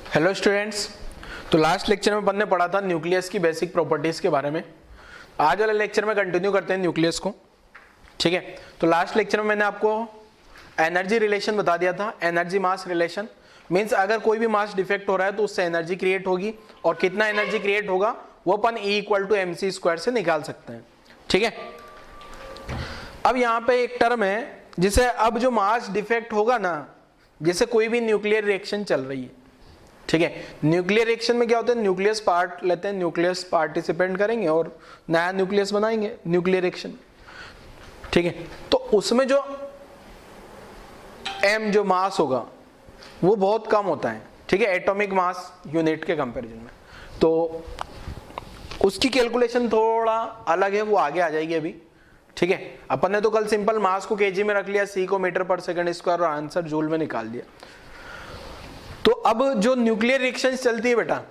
Hello students, तो last lecture में अपन ने पढ़ा था न्यूक्लियस की बेसिक प्रॉपर्टीज के बारे में। आज वाले लेक्चर में कंटिन्यू करते हैं न्यूक्लियस को। ठीक है, तो लास्ट लेक्चर में मैंने आपको एनर्जी रिलेशन बता दिया था। एनर्जी मास रिलेशन मींस अगर कोई भी मास डिफेक्ट हो रहा है तो उससे एनर्जी क्रिएट होगी, और कितना एनर्जी क्रिएट होगा वो अपन E=mc² से निकाल सकते हैं। ठीक है, अब यहाँ पे एक टर्म है जिसे अब जो मास डिफेक्ट होगा ना, जैसे कोई भी न्यूक्लियर रिएक्शन चल रही है। ठीक है, न्यूक्लियर रिएक्शन में क्या होता है, न्यूक्लियस पार्ट लेते हैं, न्यूक्लियस पार्टिसिपेंट करेंगे और नया न्यूक्लियस बनाएंगे न्यूक्लियर रिएक्शन। ठीक है, तो उसमें जो m जो मास होगा वो बहुत कम होता है। ठीक है, एटॉमिक मास यूनिट के कंपैरिजन में, तो उसकी कैलकुलेशन थोड़ा अलग है, वो आगे आ जाएगी अभी। ठीक है, अपन ने तो कल सिंपल मास को केजी में रख लिया, c को मीटर पर सेकंड स्क्वायर और आंसर जूल में निकाल दिया। तो अब जो न्यूक्लियर रिएक्शन चलती है बेटा,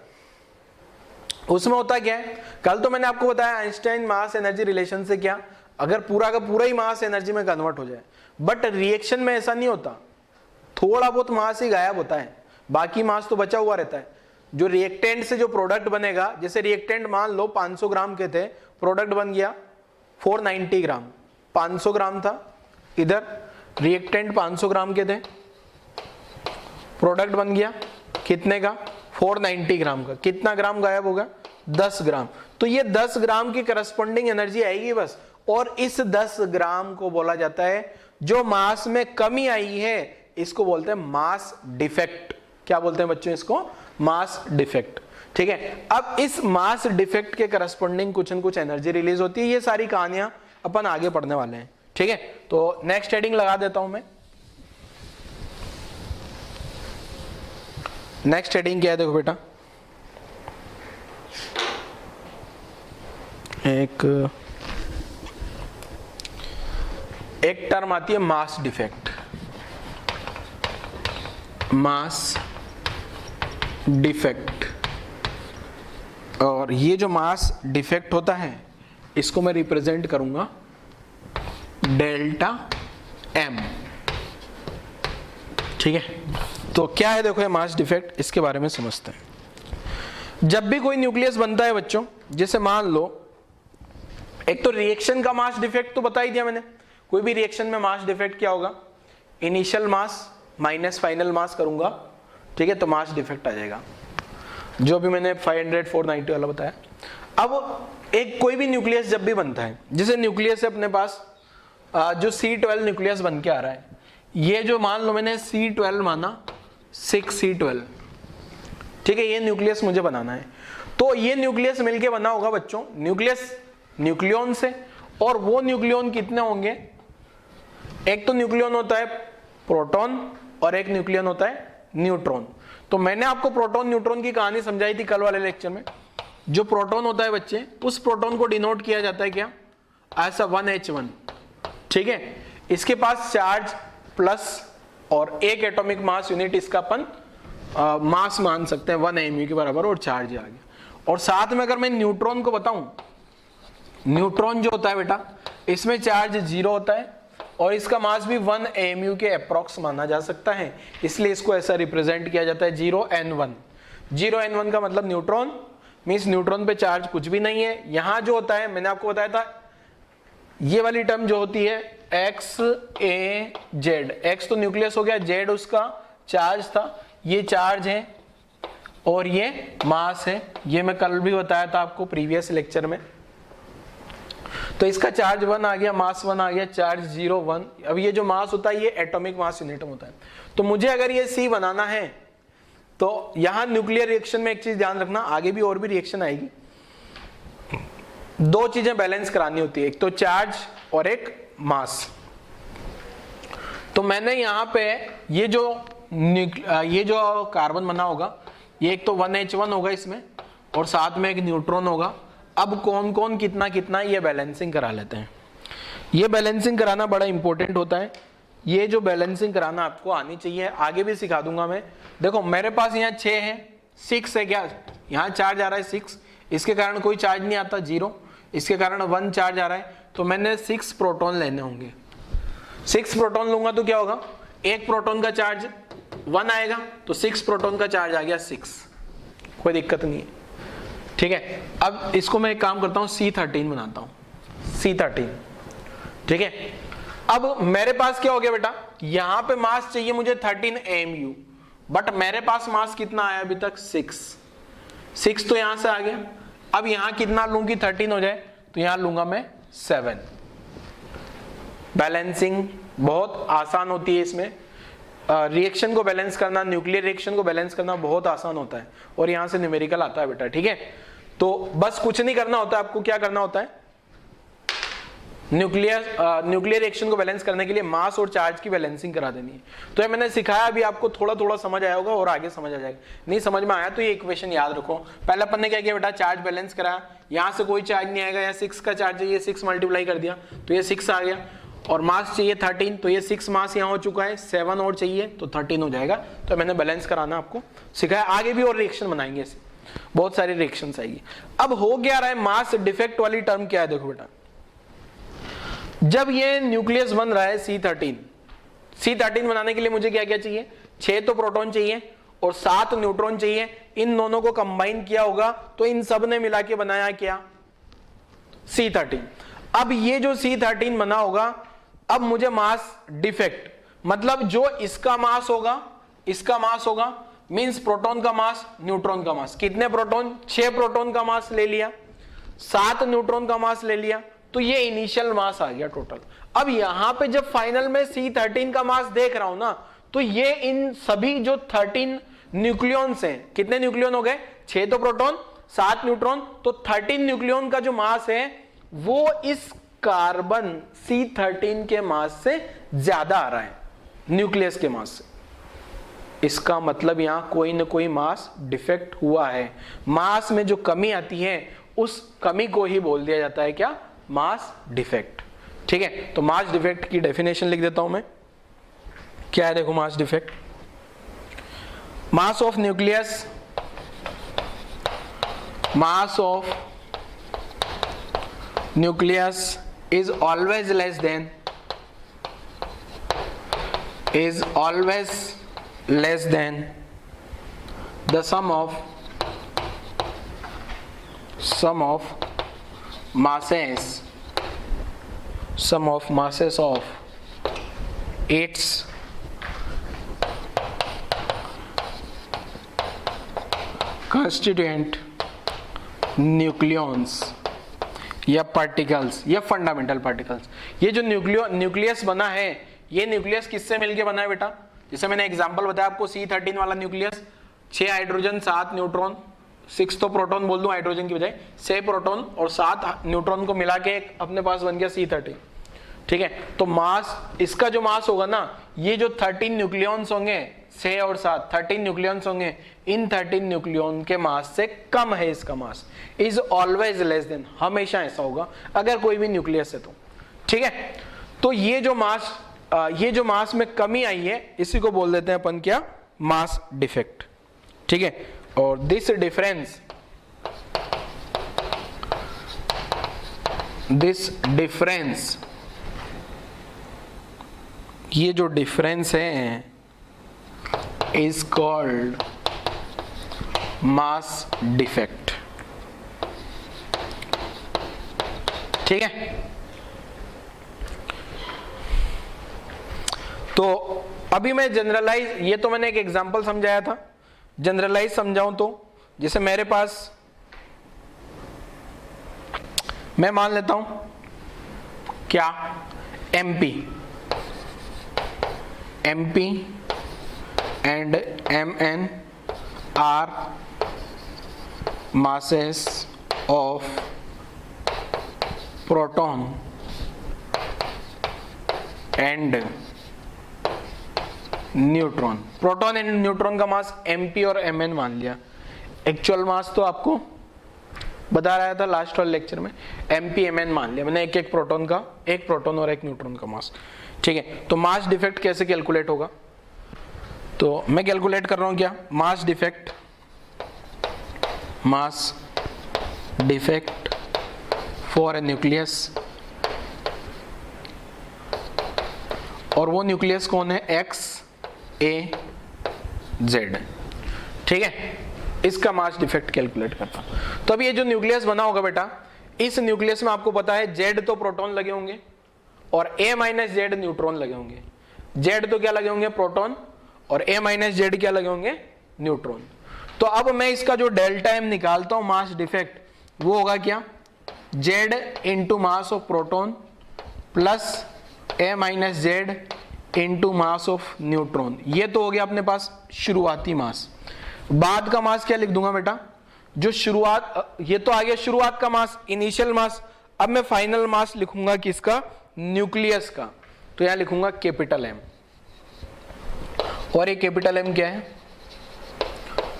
उसमें होता क्या है, कल तो मैंने आपको बताया आइंस्टाइन मास एनर्जी रिलेशन से क्या, अगर पूरा का पूरा ही मास एनर्जी में कन्वर्ट हो जाए, बट रिएक्शन में ऐसा नहीं होता, थोड़ा बहुत मास ही गायब होता है, बाकी मास तो बचा हुआ रहता है। जो रिएक्टेंट से जो प्रोडक्ट बनेगा, जैसे रिएक्टेंट मान लो 500 ग्राम के थे, प्रोडक्ट बन गया 490 ग्राम। 500 ग्राम था, इधर रिएक्टेंट 500 ग्राम के थे, प्रोडक्ट बन गया कितने का, 490 ग्राम का। कितना ग्राम गायब होगा, 10 ग्राम। तो ये 10 ग्राम की करस्पॉन्डिंग एनर्जी आएगी बस, और इस 10 ग्राम को बोला जाता है, जो मास में कमी आई है इसको बोलते हैं मास डिफेक्ट। क्या बोलते हैं बच्चों इसको, मास डिफेक्ट। ठीक है, अब इस मास डिफेक्ट के करस्पॉन्डिंग कुछ न कुछ एनर्जी रिलीज होती है। ये सारी कहानियां अपन आगे पढ़ने वाले हैं। ठीक है, तो नेक्स्ट हेडिंग लगा देता हूं मैं। नेक्स्ट हेडिंग क्या है, देखो बेटा, एक टर्म आती है मास डिफेक्ट। मास डिफेक्ट, और ये जो मास डिफेक्ट होता है इसको मैं रिप्रेजेंट करूंगा डेल्टा m। ठीक है, तो क्या है, देखो ये मास डिफेक्ट, इसके बारे में समझते हैं। जब भी कोई न्यूक्लियस बनता है बच्चों, जैसे मान लो, एक तो रिएक्शन का मास डिफेक्ट तो बता ही दिया मैंने। कोई भी रिएक्शन में मास डिफेक्ट क्या होगा, इनिशियल मास माइनस फाइनल मास करूंगा। ठीक है, तो मास डिफेक्ट आ जाएगा, जो भी मैंने 500 490 वाला बताया। अब एक कोई भी न्यूक्लियस जब भी बनता है, जैसे न्यूक्लियस है अपने पास जो C12 न्यूक्लियस बन के आ रहा है, ये जो मान लो मैंने C12 माना, 6C12। ठीक है, ये न्यूक्लियस मुझे बनाना है, तो ये न्यूक्लियस मिलके बना होगा बच्चों, न्यूक्लियस न्यूक्लियन से, और वो न्यूक्लियन कितने होंगे, एक तो न्यूक्लियन होता है प्रोटॉन और एक न्यूक्लियन होता है न्यूट्रॉन। तो मैंने आपको प्रोटॉन न्यूट्रॉन की कहानी समझाई थी कल वाले लेक्चर में। जो प्रोटॉन होता है बच्चे, उस प्रोटॉन को डिनोट किया जाता है क्या, ऐसा 1H1। ठीक है, इसके पास चार्ज प्लस और एक एटॉमिक मास यूनिट, इसका अपन मास मान सकते हैं 1 mu के बराबर, और चार्ज आ गया। और साथ में अगर मैं न्यूट्रॉन को बताऊं, न्यूट्रॉन जो होता है बेटा, इसमें चार्ज 0 होता है और इसका मास भी 1 mu के अप्रॉक्स माना जा सकता है, इसलिए इसको ऐसा रिप्रेजेंट किया जाता है 0n1। 0n1 का मतलब न्यूट्रॉन, मींस न्यूट्रॉन पे चार्ज कुछ भी नहीं है। यहां जो होता है, मैंने आपको बताया था, ये वाली टर्म जो होती है x a z, x तो न्यूक्लियस हो गया, z उसका चार्ज था, ये चार्ज है और ये मास है। ये मैं कल भी बताया था आपको प्रीवियस लेक्चर में। तो इसका चार्ज 1 आ गया, मास 1 आ गया, चार्ज 0 1। अब ये जो मास होता है ये एटॉमिक मास यूनिट में होता है। तो मुझे अगर ये C बनाना है, तो यहां न्यूक्लियर रिएक्शन में एक चीज ध्यान रखना, आगे भी और भी रिएक्शन आएगी, दो चीजें बैलेंस करानी होती है, एक तो चार्ज और एक मास। तो मैंने यहाँ पे ये जो कार्बन बना होगा, ये एक तो 1H1 होगा इसमें, और साथ में एक न्यूट्रॉन होगा। अब कौन कौन कितना कितना, ये बैलेंसिंग करा लेते हैं। ये बैलेंसिंग कराना बड़ा इंपॉर्टेंट होता है। ये जो बैलेंसिंग कराना आपको आनी चाहिए, आगे भी सिखा दूंगा मैं। देखो मेरे पास यहाँ 6 है, 6 है क्या, यहाँ चार्ज आ रहा है 6, इसके कारण कोई चार्ज नहीं आता 0, इसके कारण 1 चार्ज आ रहा है, तो मैंने 6 प्रोटॉन लेने होंगे। 6 प्रोटॉन लूंगा तो क्या होगा, एक प्रोटॉन का चार्ज 1 आएगा तो 6 प्रोटॉन का चार्ज आ गया 6, कोई दिक्कत नहीं है, ठीक है। अब इसको मैं एक काम करता हूँ, C13 बनाता हूँ, C13, ठीक है। अब मेरे पास क्या हो गया बेटा, यहां पे मास चाहिए मुझे 13 AMU, बट मेरे पास मास कितना आया अभी तक 6 तो यहां से आ गया। अब यहां कितना लूं कि 13 हो जाए, तो यहां लूंगा मैं 7। बैलेंसिंग बहुत आसान होती है इसमें, रिएक्शन को बैलेंस करना, न्यूक्लियर रिएक्शन को बैलेंस करना बहुत आसान होता है, और यहां से न्यूमेरिकल आता है बेटा, ठीक है। तो बस कुछ नहीं करना होता, आपको क्या करना होता है, न्यूक्लियर रिएक्शन को बैलेंस करने के लिए मास और चार्ज की बैलेंसिंग करा देनी है। तो ये मैंने सिखाया, अभी आपको थोड़ा थोड़ा समझ आया होगा और आगे समझ आ जाएगा। नहीं समझ में आया तो ये इक्वेशन याद रखो। पहले अपन ने क्या किया बेटा, चार्ज बैलेंस कराया, यहां से कोई चार्ज नहीं आएगा, यहाँ 6 का चार्ज चाहिए, 6 मल्टीप्लाई कर दिया तो ये 6 आ गया, और मास चाहिए 13, तो ये 6 मास यहाँ हो चुका है, 7 और चाहिए तो 13 हो जाएगा। तो मैंने बैलेंस कराना आपको सिखाया, आगे भी और रिएक्शन बनाएंगे, ऐसे बहुत सारी रिएक्शन आएगी। अब हो क्या रहा है, मास डिफेक्ट वाली टर्म क्या है, देखो बेटा, जब ये न्यूक्लियस बन रहा है C13 बनाने के लिए मुझे क्या क्या चाहिए, 6 तो प्रोटॉन चाहिए और 7 न्यूट्रॉन चाहिए। इन दोनों को कंबाइन किया होगा तो इन सब ने मिला के बनाया क्या, C13। अब ये जो C13 बना होगा, अब मुझे मास डिफेक्ट, मतलब जो इसका मास होगा मींस प्रोटॉन का मास, न्यूट्रॉन का मास, कितने प्रोटॉन, 6 प्रोटॉन का मास ले लिया, 7 न्यूट्रॉन का मास ले लिया, तो ये इनिशियल मास आ गया टोटल। अब यहां पे जब फाइनल में C13 का मास देख रहा हूं ना, तो ये इन सभी जो 13 न्यूक्लियॉन्स हैं, कितने न्यूक्लियॉन हो गए, 6 तो प्रोटॉन 7 न्यूट्रॉन, तो 13 न्यूक्लियॉन का जो मास है वो इस कार्बन C13 के मास से ज्यादा आ रहा है, न्यूक्लियस के मास से। इसका मतलब यहां कोई ना कोई मास डिफेक्ट हुआ है। मास में जो कमी आती है उस कमी को ही बोल दिया जाता है क्या, मास डिफेक्ट, ठीक है। तो मास डिफेक्ट की डेफिनेशन लिख देता हूं मैं, क्या है देखो mass defect, mass of nucleus, mass of nucleus is always less than the sum of masses of its constituent nucleons या पार्टिकल्स या फंडामेंटल पार्टिकल्स। ये जो न्यूक्लियस बना है, ये न्यूक्लियस किससे मिलके बना है बेटा, जैसे मैंने एग्जांपल बताया आपको, C13 वाला न्यूक्लियस, 6 हाइड्रोजन 7 न्यूट्रॉन, 6 तो प्रोटॉन बोल दूं हाइड्रोजन की बजाय, 6 प्रोटॉन और 7 न्यूट्रॉन को मिला के अपने पास बन गया C13, ठीक है। तो मास, इसका जो मास होगा ना, ये जो 13 न्यूक्लियॉन्स होंगे, 6 और 7 13 न्यूक्लियॉन्स होंगे, इन 13 न्यूक्लियॉन के मास से कम है इसका मास, इज ऑलवेज लेस देन, हमेशा ऐसा होगा अगर कोई भी न्यूक्लियस है तो, ठीक है। तो ये जो मास में कमी आई है, इसी को बोल देते हैं अपन क्या, मास डिफेक्ट, ठीक है। और दिस डिफरेंस, ये जो डिफरेंस है is called mass defect, ठीक है। तो अभी मैं जनरलाइज, ये तो मैंने एक एग्जांपल समझाया था, जनरलाइज समझाऊं तो, जैसे मेरे पास, मैं मान लेता हूं क्या, MP and Mn are masses of proton and neutron. Proton and neutron का मास Mp और Mn मान लिया, एक्चुअल मास तो आपको बता रहा था लास्ट वाले लेक्चर में, Mp Mn मान लिया मैंने, एक प्रोटॉन और एक न्यूट्रॉन का मास, ठीक है। तो मास डिफेक्ट कैसे कैलकुलेट होगा, तो मैं कैलकुलेट कर रहा हूं क्या, mass defect for a nucleus, और वो न्यूक्लियस कौन है, X A Z, ठीक है, इसका मास डिफेक्ट कैलकुलेट करता हूं। तो अब ये जो न्यूक्लियस बना होगा बेटा, इस न्यूक्लियस में आपको पता है Z तो प्रोटॉन लगे होंगे और A माइनस Z न्यूट्रॉन लगे होंगे। Z तो क्या लगे होंगे, प्रोटॉन, और A माइनस Z क्या लगे होंगे, न्यूट्रॉन। तो अब मैं इसका जो डेल्टा M निकालता हूं मास डिफेक्ट, वो होगा क्या, Z into mass of proton plus A minus Z into mass of neutron. ये तो हो गया अपने पास शुरुआती मास। बाद का मास क्या लिख दूंगा बेटा, जो शुरुआत, ये तो आ गया शुरुआत का मास, इनिशियल मास। अब मैं फाइनल मास लिखूंगा किसका, न्यूक्लियस का। तो यहां लिखूंगा कैपिटल M, और ये कैपिटल M क्या है,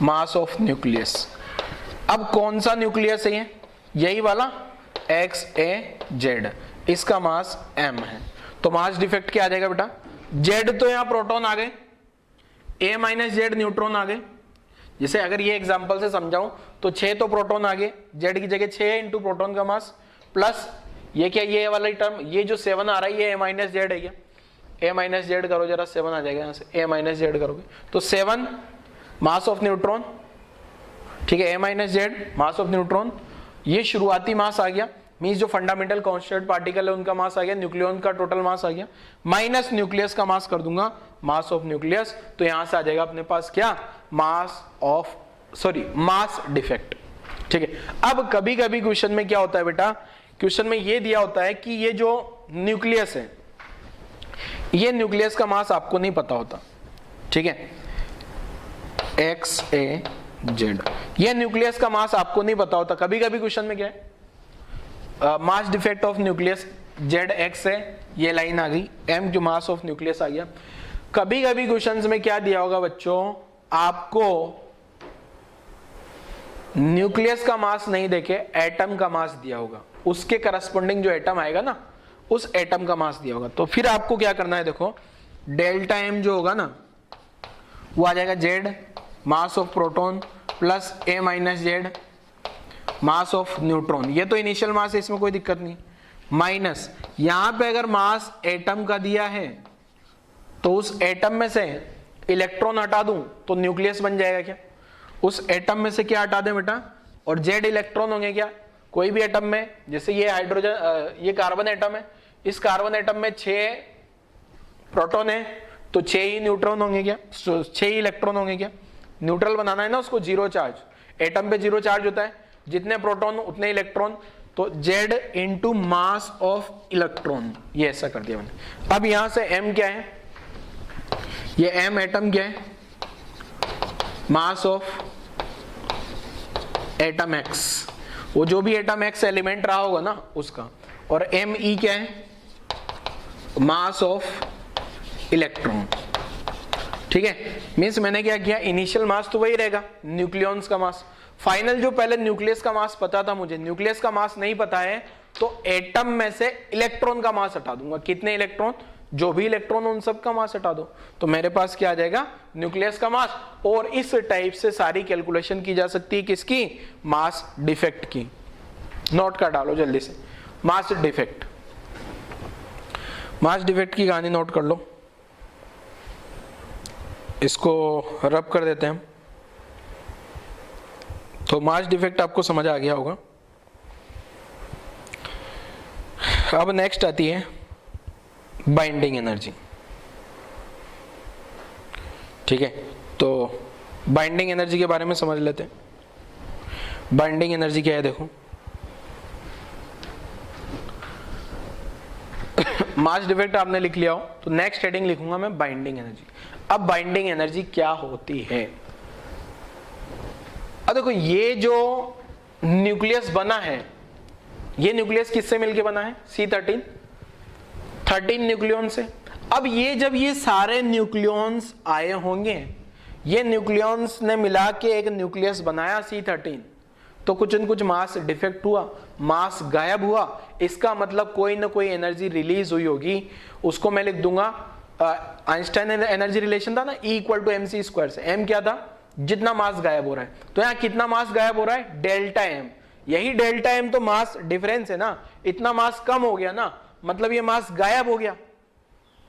मास ऑफ न्यूक्लियस। अब कौन सा न्यूक्लियस है ये, यही वाला XAZ, इसका मास M है। तो मास डिफेक्ट क्या आ जाएगा बेटा, Z तो यहां प्रोटॉन आ गए, A माइनस Z न्यूट्रॉन आ गए। जैसे अगर ये एग्जांपल से समझाऊं तो 6 तो प्रोटॉन आ गए, Z की जगह 6 इंटू प्रोटॉन का मास, प्लस ये क्या, ये वाला टर्म, ये जो 7 आ रहा है ये A माइनस Z है क्या, A माइनस Z करो जरा, 7 आ जाएगा यहाँ से, A माइनस Z करोगे तो 7 मास ऑफ न्यूट्रॉन, ठीक है, A minus Z mass of neutron. ये शुरुआती मास आ गया, मींस जो फंडामेंटल कांस्टेंट पार्टिकल है उनका मास आ गया, न्यूक्लियन का टोटल मास आ गया, माइनस न्यूक्लियस का मास कर दूंगा, मास ऑफ न्यूक्लियस। तो यहां से आ जाएगा अपने पास क्या, मास डिफेक्ट, ठीक है। अब कभी कभी क्वेश्चन में क्या होता है बेटा, क्वेश्चन में ये दिया होता है कि ये जो न्यूक्लियस है, ये न्यूक्लियस का मास आपको नहीं पता होता, ठीक है, XAZ, ये न्यूक्लियस का मास आपको नहीं पता होता। कभी कभी क्वेश्चन में क्या है, mass defect of nucleus ZX है, ये लाइन आ गई, M जो मास ऑफ न्यूक्लियस आ गया। कभी कभी क्वेश्चंस में क्या दिया होगा बच्चों, आपको न्यूक्लियस का मास नहीं देके एटम का मास दिया होगा, उसके करस्पॉन्डिंग जो एटम आएगा ना, उस एटम का मास दिया होगा। तो फिर आपको क्या करना है, देखो डेल्टा M जो होगा ना, वो आ जाएगा Z mass of proton plus A minus Z mass of neutron. ये तो इनिशियल मास है, इसमें कोई दिक्कत नहीं, माइनस यहां पे अगर मास एटम का दिया है तो उस एटम में से इलेक्ट्रॉन हटा दूं तो न्यूक्लियस बन जाएगा क्या, उस एटम में से क्या हटा दें बेटा, और Z इलेक्ट्रॉन होंगे क्या, कोई भी एटम में, जैसे ये हाइड्रोजन, ये कार्बन एटम है, इस कार्बन एटम में 6 प्रोटॉन है तो 6 ही न्यूट्रॉन होंगे क्या, 6 ही इलेक्ट्रॉन होंगे क्या। न्यूट्रल बनाना है ना उसको, जीरो चार्ज, एटम पे जीरो चार्ज होता है, जितने प्रोटॉन उतने इलेक्ट्रॉन, तो Z into mass of electron, ये ऐसा कर दिया मैंने। अब यहां से M क्या है, ये M एटम क्या है, मास ऑफ एटम X, वो जो भी एटम X एलिमेंट रहा होगा ना उसका, और Me क्या है, मास ऑफ इलेक्ट्रॉन, ठीक है। मीन्स मैंने क्या किया, इनिशियल मास तो वही रहेगा, न्यूक्लियॉन्स का मास, फाइनल जो पहले न्यूक्लियस का मास पता था मुझे, न्यूक्लियस का मास नहीं पता है, तो एटम में से इलेक्ट्रॉन का मास हटा दूंगा, कितने इलेक्ट्रॉन, जो भी इलेक्ट्रॉन उन सब का मास हटा दो, तो मेरे पास क्या आ जाएगा, न्यूक्लियस का मास। और इस टाइप से सारी कैलकुलेशन की जा सकती है, किसकी, मास डिफेक्ट की। नोट कर डालो जल्दी से, मास डिफेक्ट, मास डिफेक्ट की कहानी नोट कर लो, इसको रब कर देते हैं। तो मास डिफेक्ट आपको समझ आ गया होगा। अब नेक्स्ट आती है बाइंडिंग एनर्जी, ठीक है। तो बाइंडिंग एनर्जी के बारे में समझ लेते हैं। बाइंडिंग एनर्जी क्या है, देखो मास डिफेक्ट आपने लिख लिया हो तो नेक्स्ट हेडिंग लिखूंगा मैं बाइंडिंग एनर्जी। अब बाइंडिंग एनर्जी क्या होती है, अब देखो ये जो न्यूक्लियस बना है, ये न्यूक्लियस किससे मिलके बना है, C13, 13 न्यूक्लियॉन से। अब ये जब ये सारे न्यूक्लियॉन्स आए होंगे, ये न्यूक्लियॉन्स ने मिला के एक न्यूक्लियस बनाया C13, तो कुछ न कुछ मास डिफेक्ट हुआ, मास गायब हुआ, इसका मतलब कोई ना कोई एनर्जी रिलीज हुई होगी। उसको मैं लिख दूंगा, आइंस्टाइन एनर्जी रिलेशन था ना, E = mc² से। M क्या था, जितना मास गायब हो रहा है, तो यहाँ कितना मास गायब हो रहा है, डेल्टा M। यही डेल्टा M तो मास डिफरेंस है ना, इतना मास कम हो गया ना, मतलब ये मास गायब हो गया,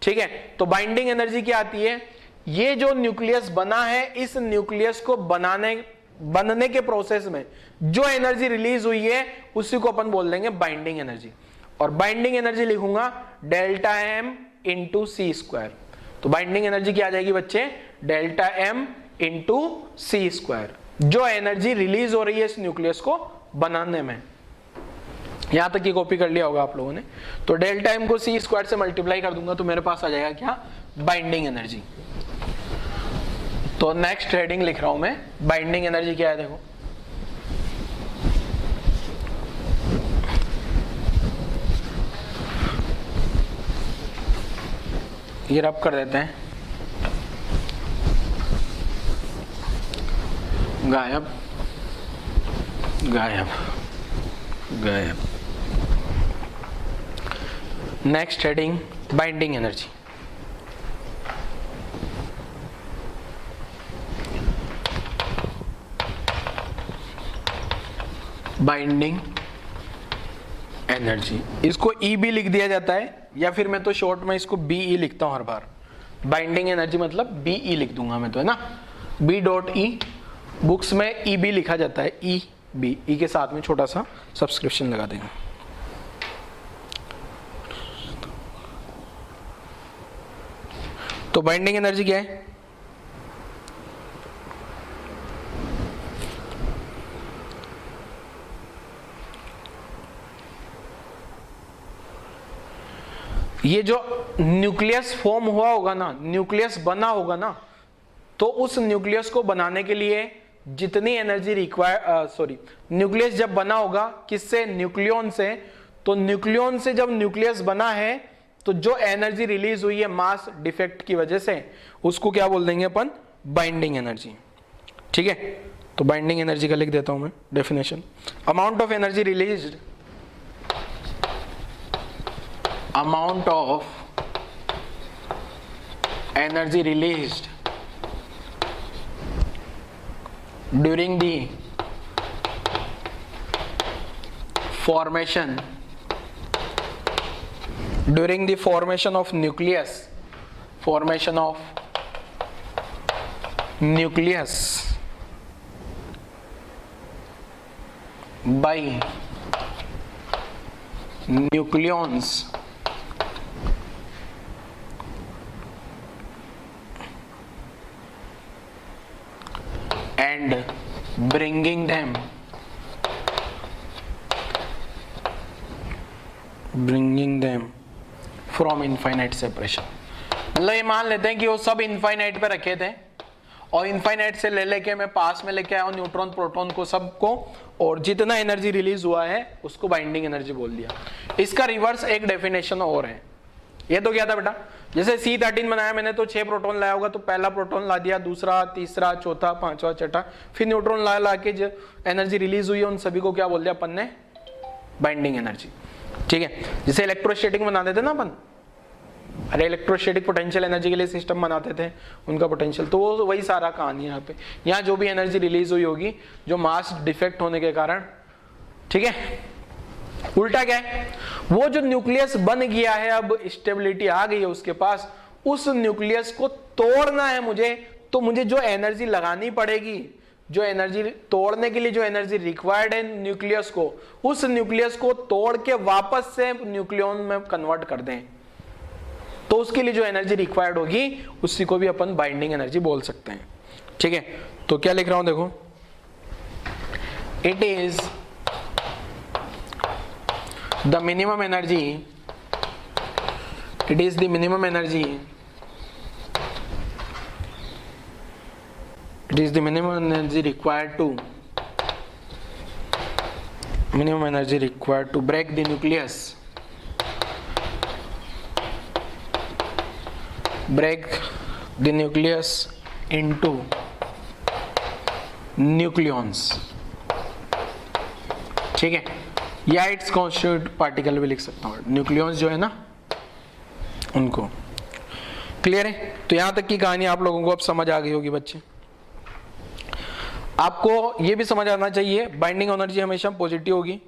ठीक है। तो बाइंडिंग एनर्जी क्या आती है, ये जो न्यूक्लियस बना है, इस न्यूक्लियस को बनने के प्रोसेस में जो एनर्जी रिलीज हुई है उसी को अपन बोल देंगे बाइंडिंग एनर्जी। और बाइंडिंग एनर्जी लिखूंगा डेल्टा एम इंटू सी स्क्वायर। तो बाइंडिंग एनर्जी क्या आ जाएगी बच्चे, डेल्टा एम इंटू सी स्क्वायर, जो एनर्जी रिलीज हो रही है इस न्यूक्लियस को बनाने में। यहां तक की कॉपी कर लिया होगा आप लोगों ने। तो डेल्टा एम को सी स्क्वायर से मल्टीप्लाई कर दूंगा तो मेरे पास आ जाएगा क्या, बाइंडिंग एनर्जी। तो नेक्स्ट हेडिंग लिख रहा हूं मैं, बाइंडिंग एनर्जी क्या है देखो, ये रब कर देते हैं, गायब गायब गायब। Next heading binding energy. Binding energy, इसको ई भी लिख दिया जाता है या फिर मैं तो शॉर्ट में इसको बी ई लिखता हूं हर बार। बाइंडिंग एनर्जी मतलब बी ई लिख दूंगा मैं तो, है ना, बी डॉट ई। बुक्स में ई बी लिखा जाता है, ई बी, ई के साथ में छोटा सा सब्सक्रिप्शन लगा देंगे। तो बाइंडिंग एनर्जी क्या है, ये जो न्यूक्लियस फॉर्म हुआ होगा ना, न्यूक्लियस बना होगा ना, तो उस न्यूक्लियस को बनाने के लिए जितनी एनर्जी न्यूक्लियस जब बना होगा किससे, न्यूक्लियन से, तो न्यूक्लियन से जब न्यूक्लियस बना है तो जो एनर्जी रिलीज हुई है मास डिफेक्ट की वजह से, उसको क्या बोल देंगे अपन, बाइंडिंग एनर्जी। ठीक है, तो बाइंडिंग एनर्जी का लिख देता हूं मैं definition, amount of energy released, amount of energy released during the formation of nucleus by nucleons and bringing them from infinite separation। मतलब ये मान लेते हैं कि वो सब इनफाइनाइट पे रखे थे और इनफाइनाइट से ले लेके मैं पास में लेके आया हूं न्यूट्रॉन प्रोटॉन को सबको, और जितना एनर्जी रिलीज हुआ है उसको बाइंडिंग एनर्जी बोल दिया। इसका रिवर्स एक डेफिनेशन और है। ये तो क्या था बेटा, जैसे C13 बनाया मैंने तो 6 प्रोटॉन लाया होगा, तो पहला प्रोटॉन ला दिया, दूसरा, तीसरा, चौथा, पांचवा, छठा, फिर न्यूट्रॉन ला के जो एनर्जी रिलीज हुई है उन सभी को क्या बोल दिया अपन ने, बाइंडिंग एनर्जी। ठीक है, जैसे इलेक्ट्रोस्टैटिक बना देते ना अपन, अरे इलेक्ट्रोस्टैटिक पोटेंशियल एनर्जी के लिए सिस्टम बनाते थे, उनका पोटेंशियल, तो वो वही सारा कहानी है यहाँ पे। यहाँ जो भी एनर्जी रिलीज हुई होगी जो मास डिफेक्ट होने के कारण, ठीक है। उल्टा क्या है, वो जो न्यूक्लियस बन गया है, अब स्टेबिलिटी आ गई है उसके पास, उस न्यूक्लियस को तोड़ना है मुझे, तो मुझे जो एनर्जी लगानी पड़ेगी, जो एनर्जी तोड़ने के लिए जो एनर्जी रिक्वायर्ड है न्यूक्लियस को, उस न्यूक्लियस को तोड़ के वापस से न्यूक्लियन में कन्वर्ट कर दें, तो उसके लिए जो एनर्जी रिक्वायर्ड होगी उसी को भी अपन बाइंडिंग एनर्जी बोल सकते हैं। ठीक है, तो क्या लिख रहा हूं देखो, it is the minimum energy, it is the minimum energy, it is the minimum energy required to break the nucleus, into nucleons। ठीक है, या इट्स कॉन्स्टिट्यूट पार्टिकल भी लिख सकता हूँ, न्यूक्लियॉन्स जो है ना उनको। क्लियर है, तो यहां तक की कहानी आप लोगों को अब समझ आ गई होगी बच्चे। आपको ये भी समझ आना चाहिए बाइंडिंग एनर्जी हमेशा पॉजिटिव होगी,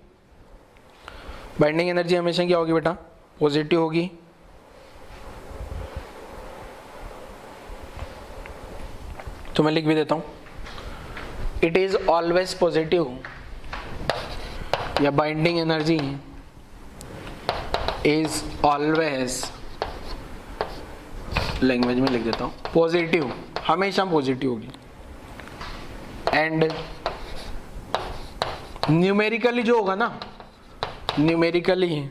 बाइंडिंग एनर्जी हमेशा क्या होगी बेटा, पॉजिटिव होगी। तो मैं लिख भी देता हूं, इट इज ऑलवेज पॉजिटिव, या binding energy is always, language में लिख देता हूं, पॉजिटिव, हमेशा पॉजिटिव होगी, एंड न्यूमेरिकली जो होगा ना, numerically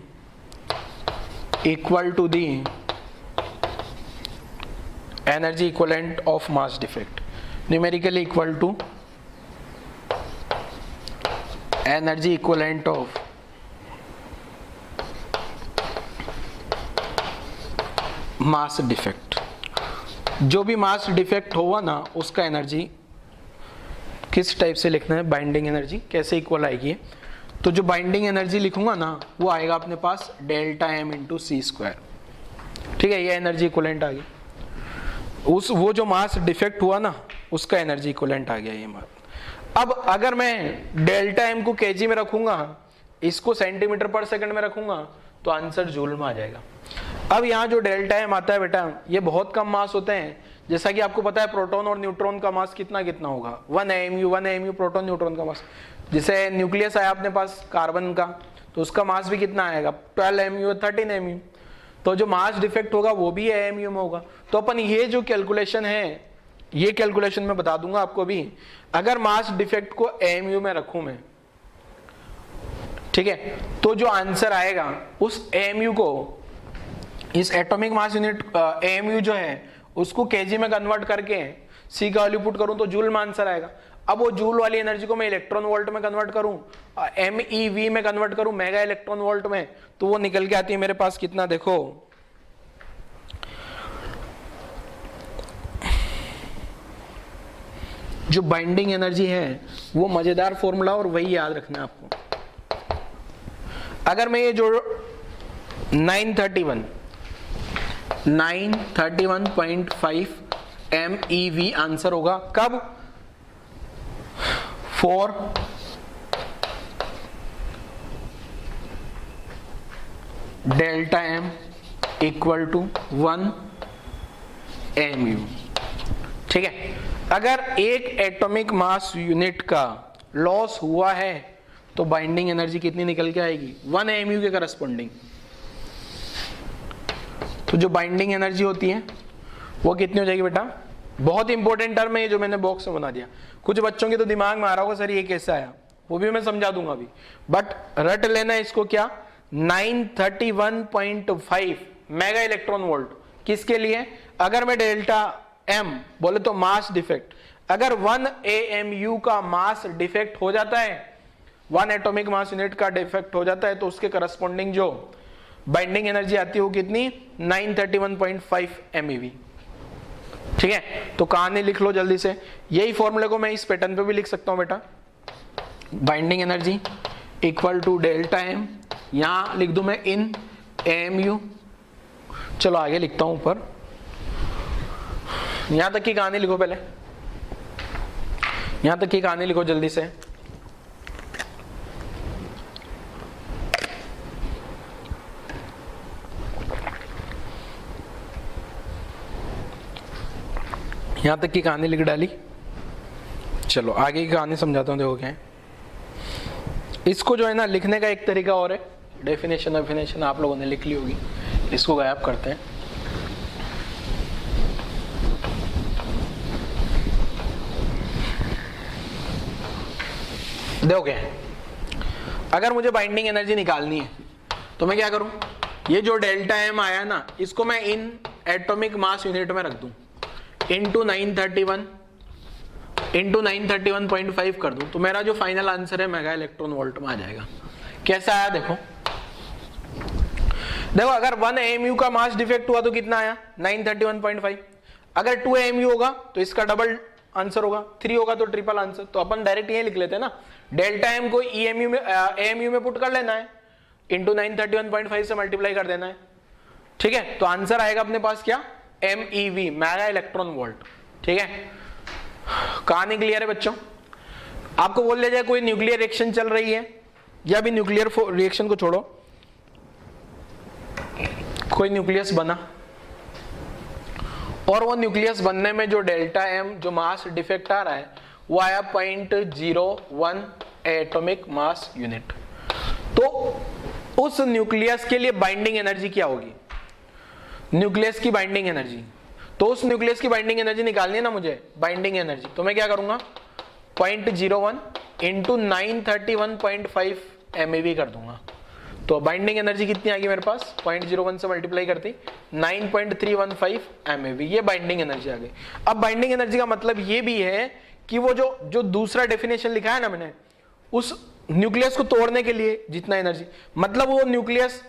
equal to the energy equivalent of mass defect, numerically equal to energy equivalent of mass defect. जो भी मास डिफेक्ट होगा ना उसका एनर्जी किस टाइप से लिखना है, बाइंडिंग एनर्जी कैसे इक्वल आएगी, तो जो बाइंडिंग एनर्जी लिखूंगा ना वो आएगा अपने पास डेल्टा एम इंटू सी स्क्वायर। ठीक है, ये एनर्जी इक्वलेंट आ गई, उस वो जो मास डिफेक्ट हुआ ना उसका एनर्जी इक्वलेंट आ गया ये मास। अब अगर मैं डेल्टा एम को केजी में रखूंगा, इसको सेंटीमीटर पर सेकंड में रखूंगा, तो आंसर जूल में आ जाएगा। अब यहाँ जो डेल्टा एम आता है बेटा, ये बहुत कम मास होते हैं, जैसा कि आपको पता है प्रोटॉन और न्यूट्रॉन का मास कितना कितना होगा, 1 AMU प्रोटॉन न्यूट्रॉन का मास। जैसे न्यूक्लियस आया अपने पास कार्बन का, तो उसका मास भी कितना आएगा, 12 AMU 13 AMU। तो जो मास डिफेक्ट होगा वो भी AMU में होगा। तो अपन ये जो कैलकुलेशन है, ये कैलकुलेशन मैं बता दूंगा आपको भी, अगर मास डिफेक्ट को AMU में रखूं मैं, ठीक है, तो जो आंसर आएगा उस AMU को, इस एटॉमिक मास यूनिट AMU जो है उसको केजी में कन्वर्ट करके सी का वैल्यू पुट करूं तो जूल में आंसर आएगा। अब वो जूल वाली एनर्जी को मैं इलेक्ट्रॉन वोल्ट में कन्वर्ट करूं, MeV में कन्वर्ट करूं, मेगा इलेक्ट्रॉन वोल्ट में, तो वो निकल के आती है मेरे पास कितना, देखो जो बाइंडिंग एनर्जी है वो मजेदार फॉर्मूला, और वही याद रखना है आपको। अगर मैं ये जो 931.5 MeV आंसर होगा कब, for delta M equal to 1 AMU। ठीक है, अगर एक एटॉमिक मास यूनिट का लॉस हुआ है तो बाइंडिंग एनर्जी कितनी निकल के आएगी, 1 AMU के करस्पॉन्डिंग। तो जो बाइंडिंग एनर्जी होती है वो कितनी हो जाएगी बेटा, बहुत इंपॉर्टेंट टर्म है ये जो मैंने बॉक्स में बना दिया। कुछ बच्चों के तो दिमाग में आ रहा होगा सर ये कैसे आया, वो भी मैं समझा दूंगा अभी, बट रट लेना इसको क्या, 931.5 मेगा इलेक्ट्रॉन वोल्ट किसके लिए, अगर मैं डेल्टा एम बोले तो मास डिफेक्ट, अगर 1 AMU का मास डिफेक्ट हो जाता है, 1 एटॉमिक मास यूनिट का डिफेक्ट हो जाता है, तो उसके करस्पॉन्डिंग जो बाइंडिंग एनर्जी आती है वो कितनी, 931.5 MeV। ठीक है, तो कहानी लिख लो जल्दी से, यही फॉर्मूले को मैं इस पैटर्न पे भी लिख सकता हूं बेटा, binding energy equal to delta M, यहां लिख दूं मैं इन AMU। चलो आगे लिखता हूं ऊपर, यहां तक की कहानी लिखो, पहले यहां तक की कहानी लिखो जल्दी से। यहां तक की कहानी लिख डाली, चलो आगे की कहानी समझाता हूं, देखो क्या है। इसको जो है ना लिखने का एक तरीका और है, डेफिनेशन आप लोगों ने लिख ली होगी, इसको गायब करते हैं। देखो क्या है, अगर मुझे बाइंडिंग एनर्जी निकालनी है तो मैं क्या करूं, ये जो डेल्टा एम आया ना इसको मैं इन एटॉमिक मास यूनिट में रख दूं, इंटू 931.5 कर दूं, तो मेरा जो फाइनल आंसर है मेगा इलेक्ट्रॉन वोल्ट में आ जाएगा। कैसा आया देखो, अगर 1 AMU का मास डिफेक्ट हुआ तो कितना आया, 931.5। अगर 2 AMU होगा तो इसका डबल आंसर होगा, 3 होगा तो ट्रिपल आंसर। तो अपन डायरेक्ट ये लिख लेते हैं ना, डेल्टा एम को AMU में पुट कर लेना है, इंटू 931.5 से मल्टीप्लाई कर देना है। ठीक है, तो आंसर आएगा अपने पास क्या, MeV, मेगा इलेक्ट्रॉन वोल्ट। ठीक है, कहानी क्लियर है बच्चों। आपको बोल दिया जाए कोई न्यूक्लियर रिएक्शन चल रही है, या भी न्यूक्लियर रिएक्शन को छोड़ो, कोई न्यूक्लियस बना और वो न्यूक्लियस बनने में जो डेल्टा एम जो मास डिफेक्ट आ रहा है वो आया 0.01 एटॉमिक मास यूनिट। तो उस न्यूक्लियस के लिए बाइंडिंग एनर्जी क्या होगी, न्यूक्लियस की बाइंडिंग एनर्जी। तो उस न्यूक्लियस की बाइंडिंग एनर्जी निकालनी है ना मुझे, बाइंडिंग एनर्जी। तो मैं क्या करूंगा 0.01 इंटू 931.5 MeV कर दूंगा। तो बाइंडिंग एनर्जी कितनी आ गई मेरे पास, 0.01 से मल्टीप्लाई करती 9.315 MeV, ये बाइंडिंग एनर्जी आ गई। अब बाइंडिंग एनर्जी का मतलब ये भी है कि वो जो दूसरा डेफिनेशन लिखा है ना मैंने, उस न्यूक्लियस को तोड़ने के लिए जितना एनर्जी, मतलब वो न्यूक्लियस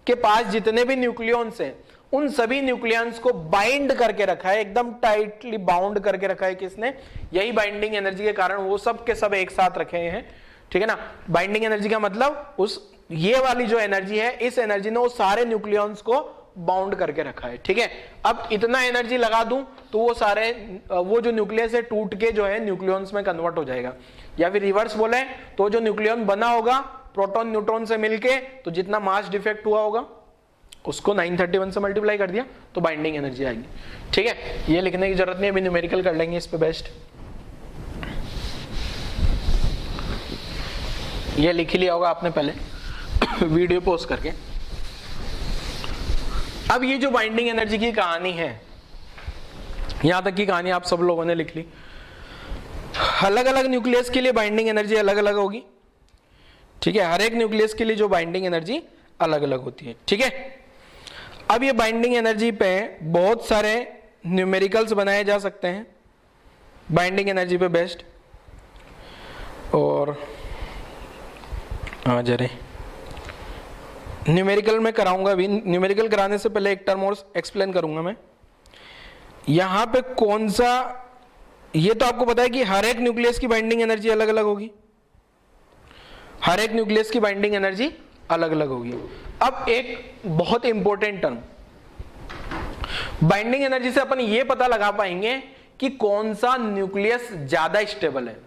के पास जितने भी न्यूक्लियॉन्स हैं उन सभी न्यूक्लियॉन्स को बाइंड करके रखा है, एकदम टाइटली बाउंड करके रखा है किसने, यही बाइंडिंग एनर्जी के कारण वो सब के सब एक साथ रखे हैं, ठीक है ना। बाइंडिंग एनर्जी का मतलब उस ये वाली जो एनर्जी है, इस एनर्जी ने वो सारे न्यूक्लियॉन्स को बाउंड करके रखा है, ठीक है। अब इतना एनर्जी लगा दूं तो वो सारे वो जो न्यूक्लियस है टूट के जो है न्यूक्लियॉन्स में कन्वर्ट हो जाएगा, या फिर रिवर्स बोले तो जो न्यूक्लियॉन बना होगा प्रोटॉन न्यूट्रॉन से मिलके, तो जितना मास डिफेक्ट हुआ होगा उसको 931 से मल्टीप्लाई कर दिया तो बाइंडिंग एनर्जी आएगी, ठीक है। ये लिखने की जरूरत नहीं, अभी न्यूमेरिकल कर लेंगे इस पे बेस्ट। ये लिख ही लिया होगा आपने पहले वीडियो पोस्ट करके। अब ये जो बाइंडिंग एनर्जी की कहानी है, यहां तक की कहानी आप सब लोगों ने लिख ली। अलग अलग न्यूक्लियस के लिए बाइंडिंग एनर्जी अलग अलग होगी, ठीक है। हर एक न्यूक्लियस के लिए जो बाइंडिंग एनर्जी अलग अलग होती है, ठीक है। अब ये बाइंडिंग एनर्जी पे बहुत सारे न्यूमेरिकल्स बनाए जा सकते हैं बाइंडिंग एनर्जी पे बेस्ट। और जरे न्यूमेरिकल में कराऊंगा भी, न्यूमेरिकल कराने से पहले एक टर्म और एक्सप्लेन करूंगा मैं। यहां पे कौन सा, ये तो आपको पता है कि हर एक न्यूक्लियस की बाइंडिंग एनर्जी अलग अलग होगी, हर एक न्यूक्लियस की बाइंडिंग एनर्जी अलग अलग होगी। अब एक बहुत इंपॉर्टेंट टर्म, बाइंडिंग एनर्जी से अपन ये पता लगा पाएंगे कि कौन सा न्यूक्लियस ज्यादा स्टेबल है।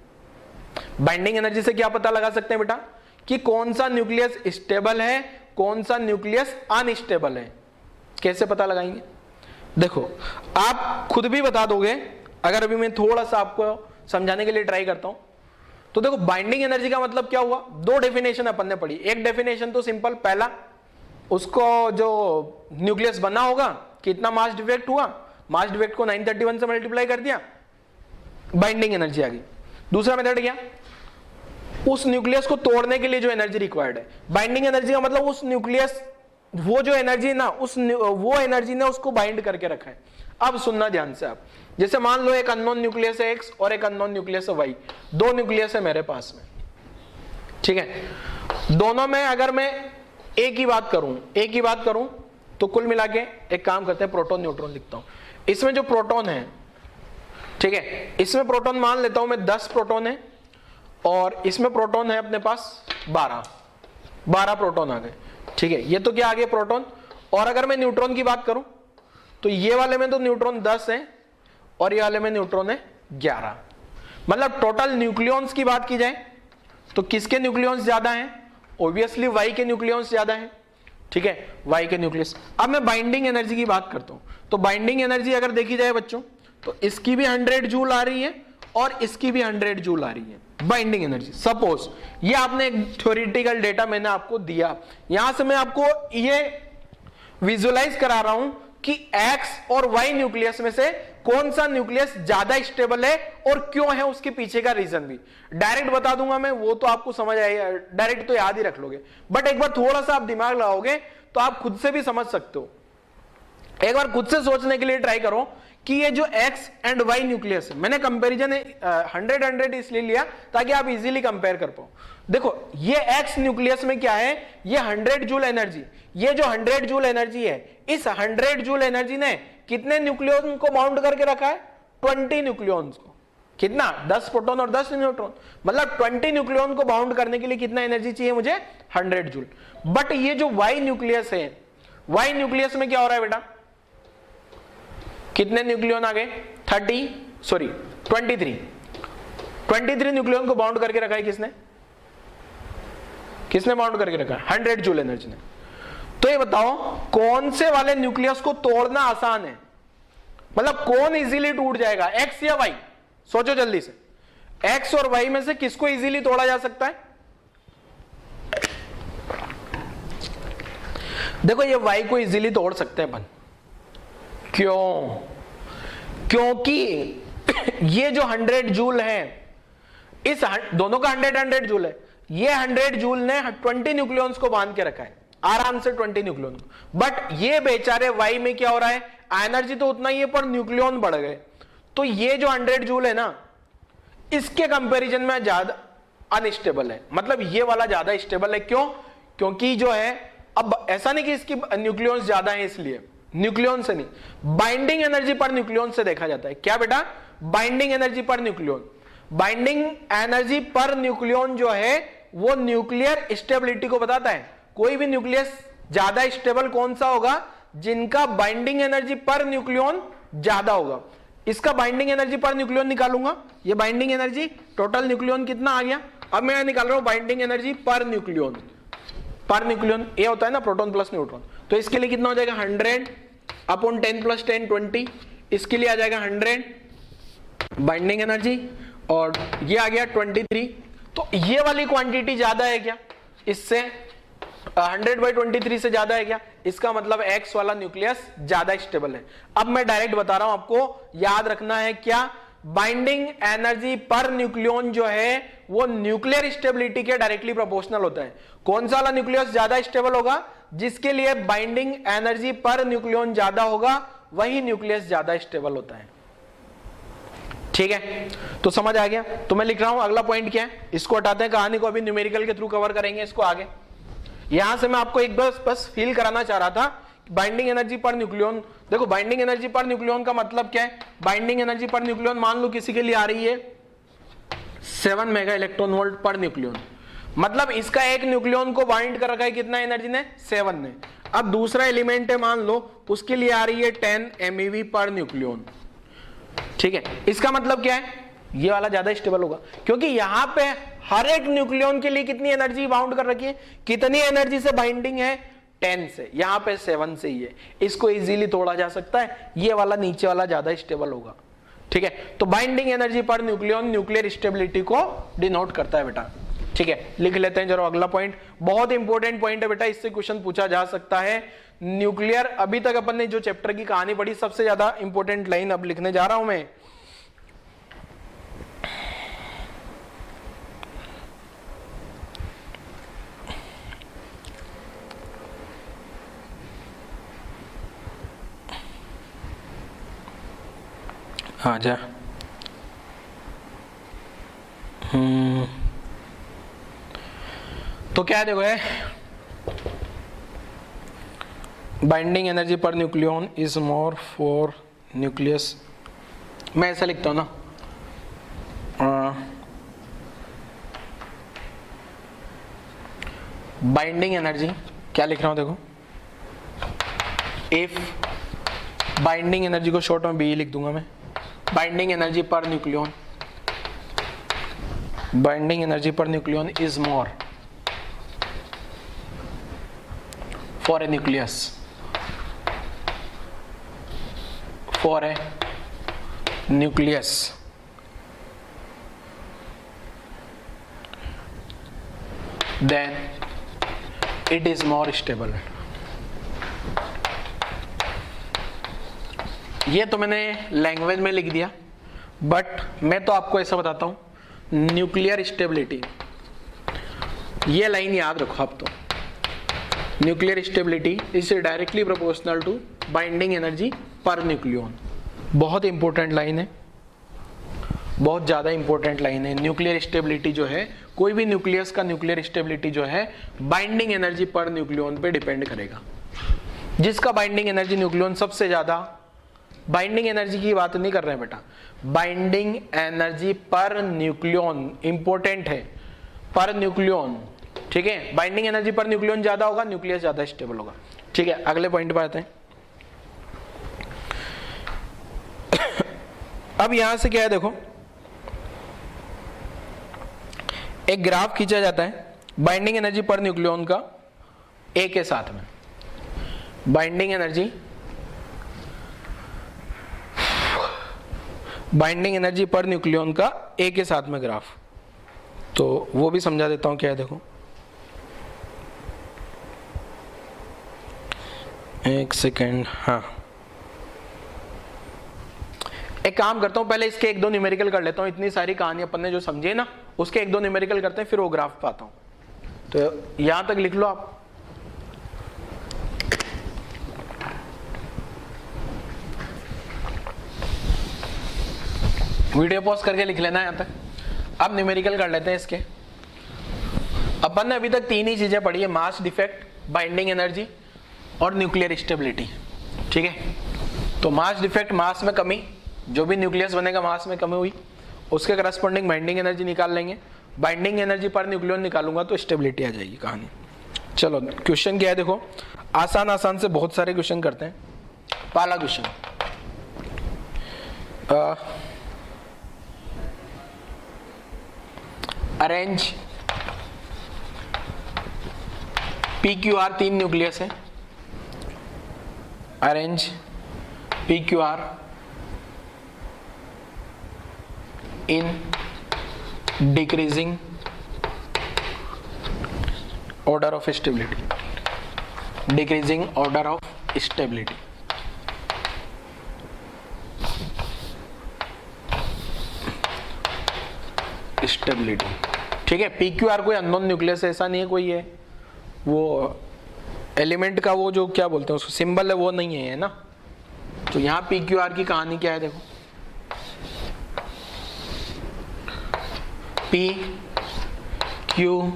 बाइंडिंग एनर्जी से क्या पता लगा सकते हैं बेटा, कि कौन सा न्यूक्लियस स्टेबल है, कौन सा न्यूक्लियस अनस्टेबल है। कैसे पता लगाएंगे, देखो आप खुद भी बता दोगे, अगर अभी मैं थोड़ा सा आपको समझाने के लिए ट्राई करता हूं। तो देखो बाइंडिंग एनर्जी का मतलब क्या हुआ, दो डेफिनेशन अपन ने पढ़ी। एक डेफिनेशन तो सिंपल, पहला उसको जो न्यूक्लियस बना होगा कितना मास डिफेक्ट हुआ, मास डिफेक्ट को 931 से मल्टीप्लाई कर दिया, बाइंडिंग एनर्जी आ गई। दूसरा मेथड क्या, उस न्यूक्लियस को तोड़ने के लिए जो एनर्जी रिक्वायर्ड है। बाइंडिंग एनर्जी का मतलब उस न्यूक्लियस, वो जो एनर्जी ना वो एनर्जी ने उसको बाइंड करके रखा है। अब सुनना ध्यान से आप, जैसे मान लो एक अननोन न्यूक्लियस है एक्स और एक अननोन न्यूक्लियस है वाई, दो न्यूक्लियस है मेरे पास में, ठीक है। दोनों में अगर मैं एक ही बात करूं तो कुल मिला के एक काम करते हैं, प्रोटॉन न्यूट्रॉन लिखता हूं। इसमें जो प्रोटॉन है, ठीक है, इसमें प्रोटॉन मान लेता हूं मैं 10 प्रोटॉन है, और इसमें प्रोटॉन है अपने पास 12 प्रोटॉन आ गए, ठीक है। ये तो क्या आ गए प्रोटॉन। और अगर मैं न्यूट्रॉन की बात करूं तो ये वाले में तो न्यूट्रॉन 10 है और ये वाले में न्यूट्रॉन है 11। मतलब टोटल न्यूक्लियॉन्स की बात की जाए तो किसके न्यूक्लियॉन्स ज्यादा हैं, ऑब्वियसली वाई के न्यूक्लियॉन्स ज्यादा हैं, ठीक है, वाई के न्यूक्लियस। अब मैं बाइंडिंग एनर्जी की बात करता हूं, तो बाइंडिंग एनर्जी अगर देखी जाए बच्चों तो इसकी भी 100 जूल आ रही है और इसकी भी 100 जूल आ रही है बाइंडिंग एनर्जी। सपोज ये आपने एक थ्योरेटिकल डेटा मैंने आपको दिया, यहां से मैं आपको ये विजुअलाइज करा रहा हूं कि X और Y न्यूक्लियस में से कौन सा न्यूक्लियस ज्यादा स्टेबल है और क्यों है, उसके पीछे का रीजन भी डायरेक्ट बता दूंगा मैं, वो तो आपको समझ आएगा, डायरेक्ट तो याद ही रख लोगे, बट एक बार थोड़ा सा आप दिमाग लगाओगे तो आप खुद से भी समझ सकते हो। एक बार खुद से सोचने के लिए ट्राई करो कि ये जो X एंड Y न्यूक्लियस है, मैंने कंपैरिजन 100 इसलिए लिया ताकि आप इजीली कंपेयर कर पाओ। देखो ये X न्यूक्लियस में क्या है, ये 100 जूल एनर्जी, ये जो 100 जूल एनर्जी है, इस 100 जूल एनर्जी ने कितने न्यूक्लियॉन को बाउंड करके रखा है, 20 न्यूक्लियॉन्स को। कितना, 10 प्रोटॉन और 10 न्यूट्रॉन, मतलब 20 न्यूक्लियॉन को बाउंड करने के लिए कितना एनर्जी चाहिए मुझे, 100 जूल। बट ये जो Y न्यूक्लियस है, Y न्यूक्लियस में क्या हो रहा है बेटा, कितने न्यूक्लियॉन आ गए, 23 न्यूक्लियॉन को बाउंड करके रखा है किसने बाउंड करके रखा है, 100 जूल एनर्जी ने। तो ये बताओ कौन से वाले न्यूक्लियस को तोड़ना आसान है, मतलब कौन इजीली टूट जाएगा, एक्स या वाई? सोचो जल्दी से, एक्स और वाई में से किसको इजीली तोड़ा जा सकता है? देखो ये वाई को इजीली तोड़ सकते हैं अपन। क्यों? क्योंकि ये जो 100 जूल है, इस दोनों का 100 जूल है, ये 100 जूल ने 20 न्यूक्लियॉन्स को बांध के रखा है आराम से, 20 न्यूक्लियॉन को। बट ये बेचारे वाई में क्या हो रहा है, एनर्जी तो उतना ही है पर न्यूक्लियॉन बढ़ गए। तो ये जो 100 जूल है ना, इसके कंपैरिजन में ज्यादा अनस्टेबल है, मतलब ये वाला ज्यादा स्टेबल है। क्यों? क्योंकि जो है, अब ऐसा नहीं कि इसकी न्यूक्लियॉन्स ज्यादा है इसलिए, न्यूक्लियॉन से नहीं, बाइंडिंग एनर्जी पर न्यूक्लियॉन से देखा जाता है। क्या बेटा? Binding energy per nucleon. Binding energy per nucleon जो है वो न्यूक्लियर स्टेबिलिटी को बताता है। कोई भी न्यूक्लियस ज्यादा स्टेबल कौन सा होगा? जिनका बाइंडिंग एनर्जी पर न्यूक्लियॉन ज्यादा होगा। इसका बाइंडिंग एनर्जी पर न्यूक्लियॉन निकालूंगा, ये बाइंडिंग एनर्जी, टोटल न्यूक्लियॉन कितना आ गया। अब मैं निकाल रहा हूं बाइंडिंग एनर्जी पर न्यूक्लियॉन। पर न्यूक्लियॉन ये होता है ना प्रोटॉन प्लस न्यूट्रॉन, तो इसके लिए कितना हो जाएगा 100 अपॉन 10 + 10 20। इसके लिए आ जाएगा 100 बाइंडिंग एनर्जी और ये आ गया 23। तो ये वाली क्वांटिटी ज्यादा है क्या इससे? 100/23 से ज्यादा है क्या? इसका मतलब एक्स वाला न्यूक्लियस ज्यादा स्टेबल है। अब मैं डायरेक्ट बता रहा हूं, आपको याद रखना है क्या, बाइंडिंग एनर्जी पर न्यूक्लियॉन जो है वो न्यूक्लियर स्टेबिलिटी के डायरेक्टली प्रोपोर्शनल होता है। कौन सा वाला न्यूक्लियस ज्यादा स्टेबल होगा? जिसके लिए बाइंडिंग एनर्जी पर न्यूक्लियॉन ज्यादा होगा, वही न्यूक्लियस ज्यादा स्टेबल होता है। ठीक है, तो समझ आ गया? तो मैं लिख रहा हूं अगला पॉइंट क्या है, इसको हटाते हैं, कहानी को अभी न्यूमेरिकल के थ्रू कवर करेंगे इसको आगे। यहां से मैं आपको एक बस फील कराना चाह रहा था, बाइंडिंग एनर्जी पर न्यूक्लियॉन। देखो बाइंडिंग एनर्जी पर न्यूक्लियॉन का मतलब क्या है? बाइंडिंग एनर्जी पर न्यूक्लियॉन मान लो किसी के लिए आ रही है 7 मेगा इलेक्ट्रॉन वोल्ट पर न्यूक्लियॉन, मतलब इसका एक न्यूक्लियॉन को बाइंड कर रखा है कितना एनर्जी ने? 7 ने। अब दूसरा एलिमेंट है मान लो, उसके लिए आ रही है 10 MeV पर न्यूक्लियॉन। ठीक है, इसका मतलब क्या है? ये वाला ज्यादा स्टेबल होगा, क्योंकि यहां पे हर एक न्यूक्लियॉन के लिए कितनी एनर्जी बाउंड कर रखी है, कितनी एनर्जी से बाइंडिंग है? 10 से, यहां पे 7 से ही है। इसको इजीली तोड़ा जा सकता है, ये वाला नीचे वाला ज्यादा स्टेबल होगा। ठीक है, तो binding energy per nucleon nuclear stability को डिनोट करता है बेटा। ठीक है, लिख लेते हैं जरा अगला पॉइंट, बहुत इंपॉर्टेंट पॉइंट है बेटा, इससे क्वेश्चन पूछा जा सकता है। न्यूक्लियर, अभी तक अपन ने जो चैप्टर की कहानी पढ़ी, सबसे ज्यादा इंपॉर्टेंट लाइन अब लिखने जा रहा हूं मैं। हाँ जा, तो क्या देखो है, binding energy per nucleon is more for nucleus, मैं ऐसा लिखता हूं ना, बाइंडिंग एनर्जी, क्या लिख रहा हूं देखो, इफ बाइंडिंग एनर्जी को शॉर्ट में बी लिख दूंगा मैं, binding energy per nucleon, binding energy per nucleon is more for a nucleus, for a nucleus then it is more stable। ये तो मैंने लैंग्वेज में लिख दिया, बट मैं तो आपको ऐसा बताता हूं, न्यूक्लियर स्टेबिलिटी, ये लाइन याद रखो आप तो, nuclear stability is directly proportional to binding energy per nucleon. बहुत इंपॉर्टेंट लाइन है, बहुत ज्यादा इंपॉर्टेंट लाइन है। न्यूक्लियर स्टेबिलिटी जो है, कोई भी न्यूक्लियस का न्यूक्लियर स्टेबिलिटी जो है बाइंडिंग एनर्जी पर न्यूक्लियॉन पे डिपेंड करेगा। जिसका बाइंडिंग एनर्जी न्यूक्लियॉन सबसे ज्यादा, बाइंडिंग एनर्जी की बात नहीं कर रहे हैं बेटा, binding energy per nucleon important है, पर न्यूक्लियॉन। ठीक है, बाइंडिंग एनर्जी पर न्यूक्लियॉन ज्यादा होगा, न्यूक्लियस ज्यादा स्टेबल होगा। ठीक है, अगले पॉइंट पे आते हैं। अब यहां से क्या है देखो, एक ग्राफ खींचा जाता है बाइंडिंग एनर्जी पर न्यूक्लियॉन का ए के साथ में, binding energy binding energy per nucleon का ए के साथ में ग्राफ, तो वो भी समझा देता हूं क्या है। देखो एक सेकेंड, हाँ एक काम करता हूं, पहले इसके एक दो न्यूमेरिकल कर लेता हूं। इतनी सारी कहानी अपन ने जो समझे ना, उसके एक दो न्यूमेरिकल करते हैं, फिर वो ग्राफ पाता हूं। तो यहां तक लिख लो आप। वीडियो पॉज करके लिख लेना यहां तक। अब न्यूमेरिकल कर लेते हैं इसके। अपन ने अभी तक तीन ही चीजें पढ़ी है, मास डिफेक्ट, बाइंडिंग एनर्जी और न्यूक्लियर स्टेबिलिटी। ठीक है, तो मास डिफेक्ट, मास में कमी, जो भी न्यूक्लियस बनेगा मास में कमी हुई, उसके करस्पॉन्डिंग बाइंडिंग एनर्जी निकाल लेंगे। बाइंडिंग एनर्जी पर न्यूक्लियन निकालूंगा तो स्टेबिलिटी आ जाएगी कहानी। चलो क्वेश्चन क्या है देखो, आसान आसान से बहुत सारे क्वेश्चन करते हैं। पहला क्वेश्चन, अरेंज PQR, तीन न्यूक्लियस है, arrange PQR in decreasing order of stability, decreasing order of stability. Stability, ठीक है। PQR कोई अननोन न्यूक्लियस, ऐसा नहीं है कोई है वो एलिमेंट का वो जो क्या बोलते हैं उसको सिंबल है, वो नहीं है ना। तो यहाँ PQR की कहानी क्या है देखो, PQR,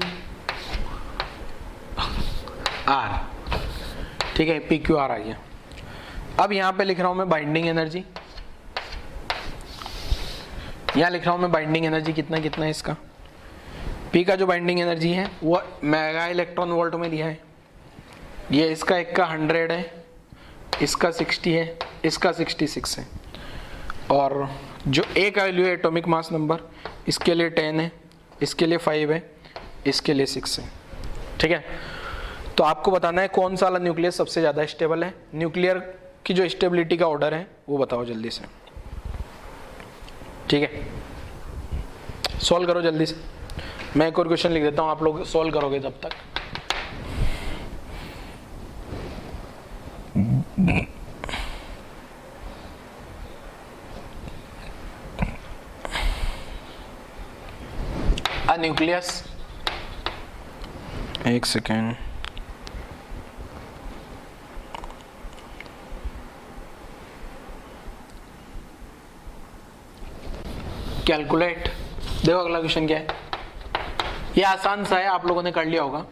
ठीक है, PQR आ गया। अब यहाँ पे लिख रहा हूं मैं बाइंडिंग एनर्जी, यहाँ लिख रहा हूं मैं बाइंडिंग एनर्जी कितना कितना है इसका। P का जो बाइंडिंग एनर्जी है वो मेगा इलेक्ट्रॉन वोल्ट में दिया है। ये इसका एक का 100 है, इसका 60 है, इसका 66 है। और जो A का वैल्यू है एटॉमिक मास नंबर, इसके लिए 10 है, इसके लिए 5 है, इसके लिए 6 है। ठीक है, तो आपको बताना है कौन सा वाला न्यूक्लियस सबसे ज़्यादा स्टेबल है। न्यूक्लियर की जो स्टेबिलिटी का ऑर्डर है वो बताओ जल्दी से। ठीक है, सॉल्व करो जल्दी से। मैं एक और क्वेश्चन लिख देता हूँ, आप लोग सॉल्व करोगे तब तक। अ न्यूक्लियस, एक सेकेंड, कैलकुलेट। देखो अगला क्वेश्चन क्या है, ये आसान सा है, आप लोगों ने कर लिया होगा।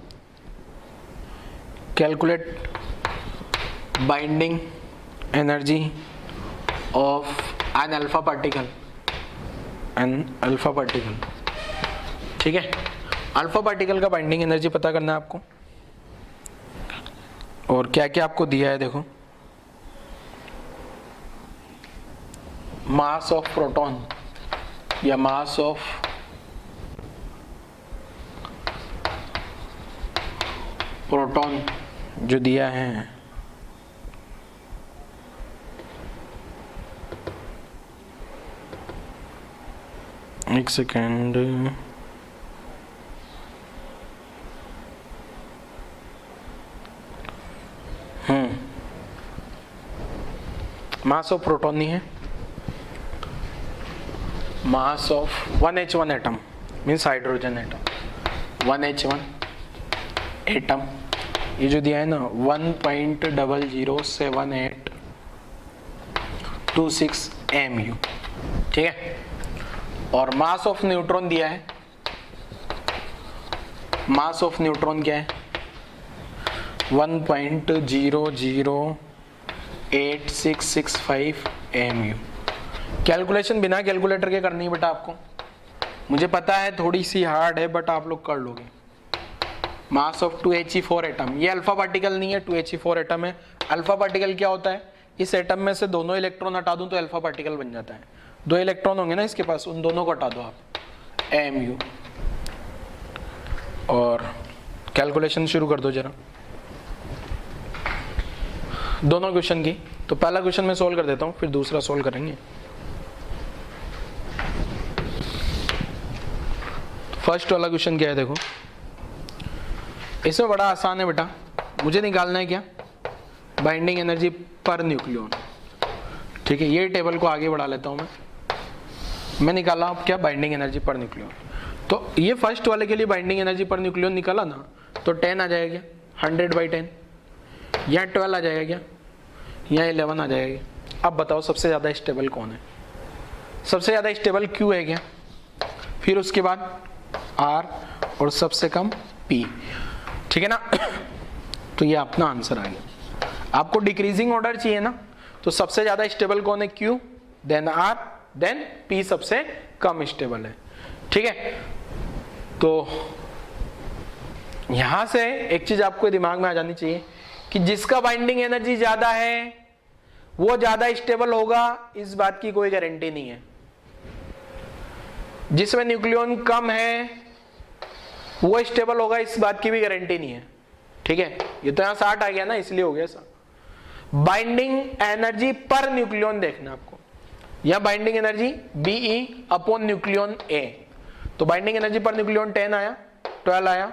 Calculate binding energy of an alpha particle, an alpha particle. ठीक है, अल्फा पार्टिकल का बाइंडिंग एनर्जी पता करना है आपको। और क्या क्या आपको दिया है देखो, मास ऑफ प्रोटॉन या मास ऑफ प्रोटॉन जो दिया है, एक सेकेंड, मास ऑफ प्रोटॉन नहीं है, mass of 1H1 atom means hydrogen atom, 1H1 atom, ये जो दिया है ना 1.007826 MU। ठीक है, और मास ऑफ न्यूट्रॉन दिया है, मास ऑफ न्यूट्रॉन क्या है 1.008665 MU। कैलकुलेशन बिना कैलकुलेटर के करनी है बेटा आपको, मुझे पता है थोड़ी सी हार्ड है बट आप लोग कर लोगे। मास ऑफ 2He4 एटम, ये अल्फा पार्टिकल नहीं है, 2He4 एटम है। अल्फा पार्टिकल क्या होता है, इस एटम में से दोनों इलेक्ट्रॉन हटा दूं तो अल्फा पार्टिकल बन जाता है। दो इलेक्ट्रॉन होंगे ना इसके पास, उन दोनों को हटा दो आप, MU। और कैलकुलेशन शुरू कर दो जरा दोनों क्वेश्चन की। तो पहला क्वेश्चन मैं सोल्व कर देता हूं, फिर दूसरा सोल्व करेंगे। फर्स्ट वाला क्वेश्चन क्या है देखो, इसमें बड़ा आसान है बेटा, मुझे निकालना है क्या, बाइंडिंग एनर्जी पर न्यूक्लियन। ठीक है, ये टेबल को आगे बढ़ा लेता हूँ मैं निकाला अब क्या, बाइंडिंग एनर्जी पर न्यूक्लियन। तो ये फर्स्ट वाले के लिए बाइंडिंग एनर्जी पर न्यूक्लियन निकाला ना, तो 10 आ जाएगा, 100/10, या 12 आ जाएगा क्या, या 11 आ जाएगा। अब बताओ सबसे ज़्यादा स्टेबल कौन है, सबसे ज़्यादा स्टेबल Q है क्या, फिर उसके बाद R और सबसे कम P। ठीक है ना, तो ये अपना आंसर आ गया। आपको डिक्रीजिंग ऑर्डर चाहिए ना, तो सबसे ज़्यादा स्टेबल कौन है, Q, then R, then P सबसे कम स्टेबल है। ठीक है, तो यहां से एक चीज आपको दिमाग में आ जानी चाहिए कि जिसका बाइंडिंग एनर्जी ज्यादा है वो ज्यादा स्टेबल होगा, इस बात की कोई गारंटी नहीं है। जिसमें न्यूक्लियन कम है वो स्टेबल होगा, इस बात की भी गारंटी नहीं है। ठीक है, ये तो यहां 60 आ गया ना, इसलिए हो गया sir. Binding energy per nucleon देखना आपको, या बाइंडिंग एनर्जी Be/न्यूक्लियन A। तो बाइंडिंग एनर्जी पर न्यूक्लियन 10 आया, 12 आया,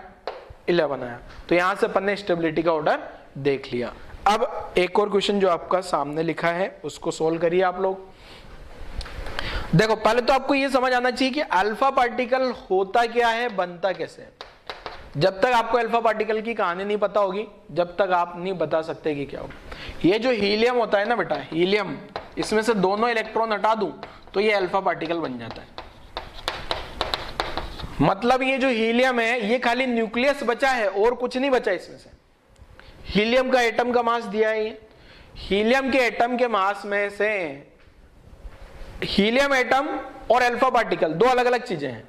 11 आया, तो यहां से अपन ने स्टेबिलिटी का ऑर्डर देख लिया। अब एक और क्वेश्चन जो आपका सामने लिखा है उसको सोल्व करिए आप लोग। देखो पहले तो आपको ये समझ आना चाहिए कि अल्फा पार्टिकल होता क्या है, बनता कैसे है। जब तक आपको अल्फा पार्टिकल की कहानी नहीं पता होगी, जब तक आप नहीं बता सकते कि क्या होगा। ये जो हीलियम होता है ना बेटा, हीलियम, इसमें से दोनों इलेक्ट्रॉन हटा दूं तो ये अल्फा पार्टिकल बन जाता है। मतलब ये जो हीलियम है ये खाली न्यूक्लियस बचा है और कुछ नहीं बचा इसमें से। हीलियम का एटम का मास दिया है, हीलियम के एटम के मास में से हीलियम एटम और अल्फा पार्टिकल दो अलग अलग चीजें हैं।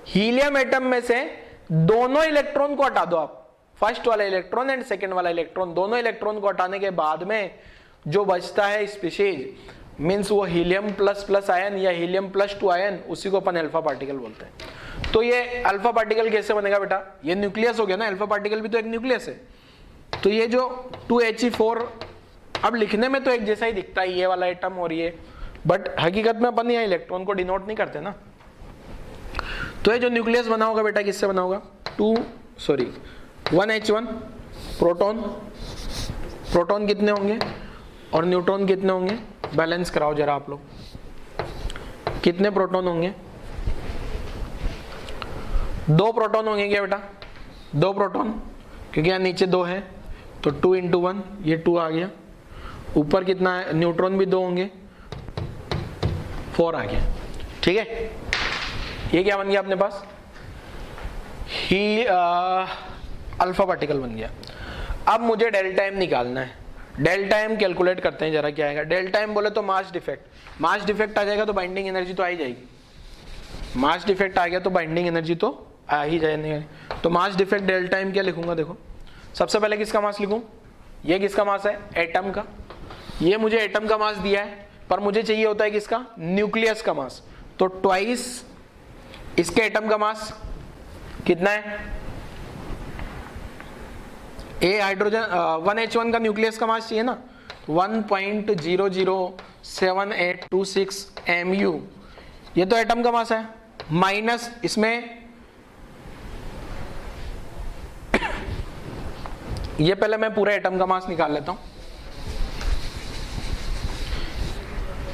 हीलियम एटम में से दोनों इलेक्ट्रॉन को हटा दो आप, फर्स्ट वाला इलेक्ट्रॉन एंड सेकंड वाला इलेक्ट्रॉन, दोनों इलेक्ट्रॉन को हटाने के बाद में जो बचता है स्पीशीज, मींस वो हीलियम प्लस आयन या हीलियम +2 आयन, उसी को अपन अल्फा पार्टिकल बोलते हैं। तो ये अल्फा पार्टिकल कैसे बनेगा बेटा, ये न्यूक्लियस हो गया ना, अल्फा पार्टिकल भी तो एक न्यूक्लियस है। तो ये जो 2He4 अब लिखने में तो एक जैसा ही दिखता है ये वाला एटम और ये, बट हकीकत में अपन यहाँ इलेक्ट्रॉन को डिनोट नहीं करते ना। तो ये जो न्यूक्लियस बना होगा बेटा किससे बना होगा, 1H1 प्रोटॉन, प्रोटॉन कितने होंगे और न्यूट्रॉन कितने होंगे, बैलेंस कराओ जरा आप लोग, कितने प्रोटॉन होंगे, 2 प्रोटॉन होंगे क्या बेटा, 2 प्रोटॉन, क्योंकि यहाँ नीचे 2 है तो 2 × 1 ये 2 आ गया, ऊपर कितना है, न्यूट्रॉन भी 2 होंगे, 4 आ गया। ठीक है, ये क्या बन गया अपने पास, ही अल्फा पार्टिकल बन गया। अब मुझे डेल्टा एम निकालना है, डेल्टा एम कैलकुलेट करते हैं जरा क्या आएगा। डेल्टा एम बोले तो मास डिफेक्ट, मास डिफेक्ट आ जाएगा तो बाइंडिंग एनर्जी तो आ ही जाएगी, मास डिफेक्ट आ गया तो बाइंडिंग एनर्जी तो आ ही जाएगी। तो मास डिफेक्ट डेल्टा एम क्या लिखूंगा, देखो सबसे पहले किसका मास लिखूं, ये किसका मास है, एटम का, ये मुझे एटम का मास दिया है, पर मुझे चाहिए होता है किसका, न्यूक्लियस का मास, तो ट्वाइस इसके एटम का मास कितना है, ए हाइड्रोजन 1H1 का न्यूक्लियस का मास चाहिए ना, 1.007826 mu, ये तो एटम का मास है, माइनस इसमें ये पहले मैं पूरे एटम का मास निकाल लेता हूं,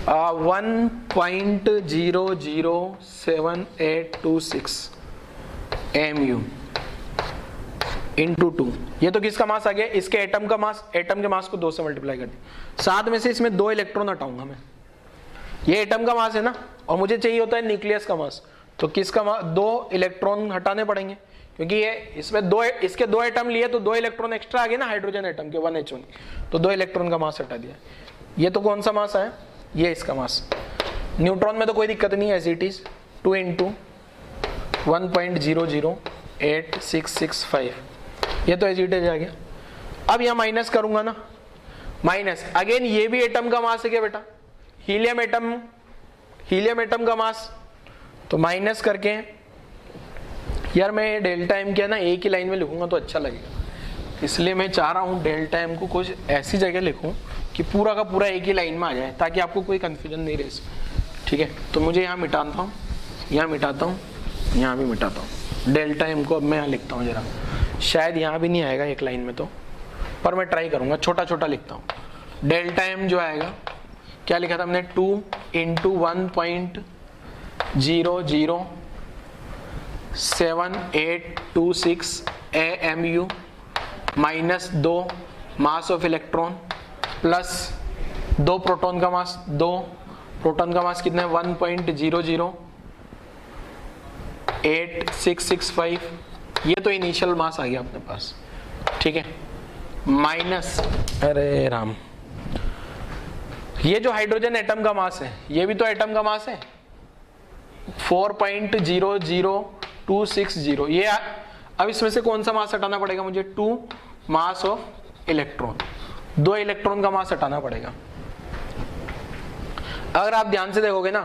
1.007826 mu इंटू 2, ये तो किसका मास आ गया, इसके एटम का मास, एटम के मास को 2 से मल्टीप्लाई कर दिया, साथ में से इसमें 2 इलेक्ट्रॉन हटाऊंगा मैं, ये एटम का मास है ना, और मुझे चाहिए होता है न्यूक्लियस का मास, तो किसका मास, 2 इलेक्ट्रॉन हटाने पड़ेंगे, क्योंकि ये इसमें इसके 2 एटम लिए तो 2 इलेक्ट्रॉन एक्स्ट्रा आ गए ना हाइड्रोजन एटम के 1H1, तो 2 इलेक्ट्रॉन का मास हटा दिया। ये तो कौन सा मास है, ये इसका मास। न्यूट्रॉन में तो कोई दिक्कत नहीं है, एज इट इज 2 × 1.008665, ये तो एज इट इज आ गया। अब यहाँ माइनस करूंगा ना, माइनस अगेन ये भी एटम का मास है क्या बेटा, हीलियम एटम का मास, तो माइनस करके यार मैं डेल्टा एम क्या ना एक ही लाइन में लिखूंगा तो अच्छा लगेगा, इसलिए मैं चाह रहा हूँ डेल्टा एम को कुछ ऐसी जगह लिखूं कि पूरा का पूरा एक ही लाइन में आ जाए, ताकि आपको कोई कंफ्यूजन नहीं रहे। ठीक है, तो मुझे यहाँ मिटाता हूँ, यहाँ मिटाता हूँ, यहाँ भी मिटाता हूँ डेल्टा एम को। अब मैं यहाँ लिखता हूँ जरा, शायद यहाँ भी नहीं आएगा एक लाइन में तो, पर मैं ट्राई करूँगा, छोटा छोटा लिखता हूँ। डेल्टा एम जो आएगा, क्या लिखा था हमने, 2 × 1.007826 AMU minus 2 mass of electron plus 2 proton का मास, 2 प्रोटॉन का मास कितना है 1.008665, ये तो इनिशियल मास आ गया अपने पास, ठीक है, माइनस, अरे राम, ये जो हाइड्रोजन एटम का मास है, ये भी तो एटम का मास है 4.00260, ये अब इसमें से कौन सा मास हटाना पड़ेगा मुझे, 2 मास ऑफ इलेक्ट्रॉन, 2 इलेक्ट्रॉन का मास हटाना पड़ेगा। अगर आप ध्यान से देखोगे ना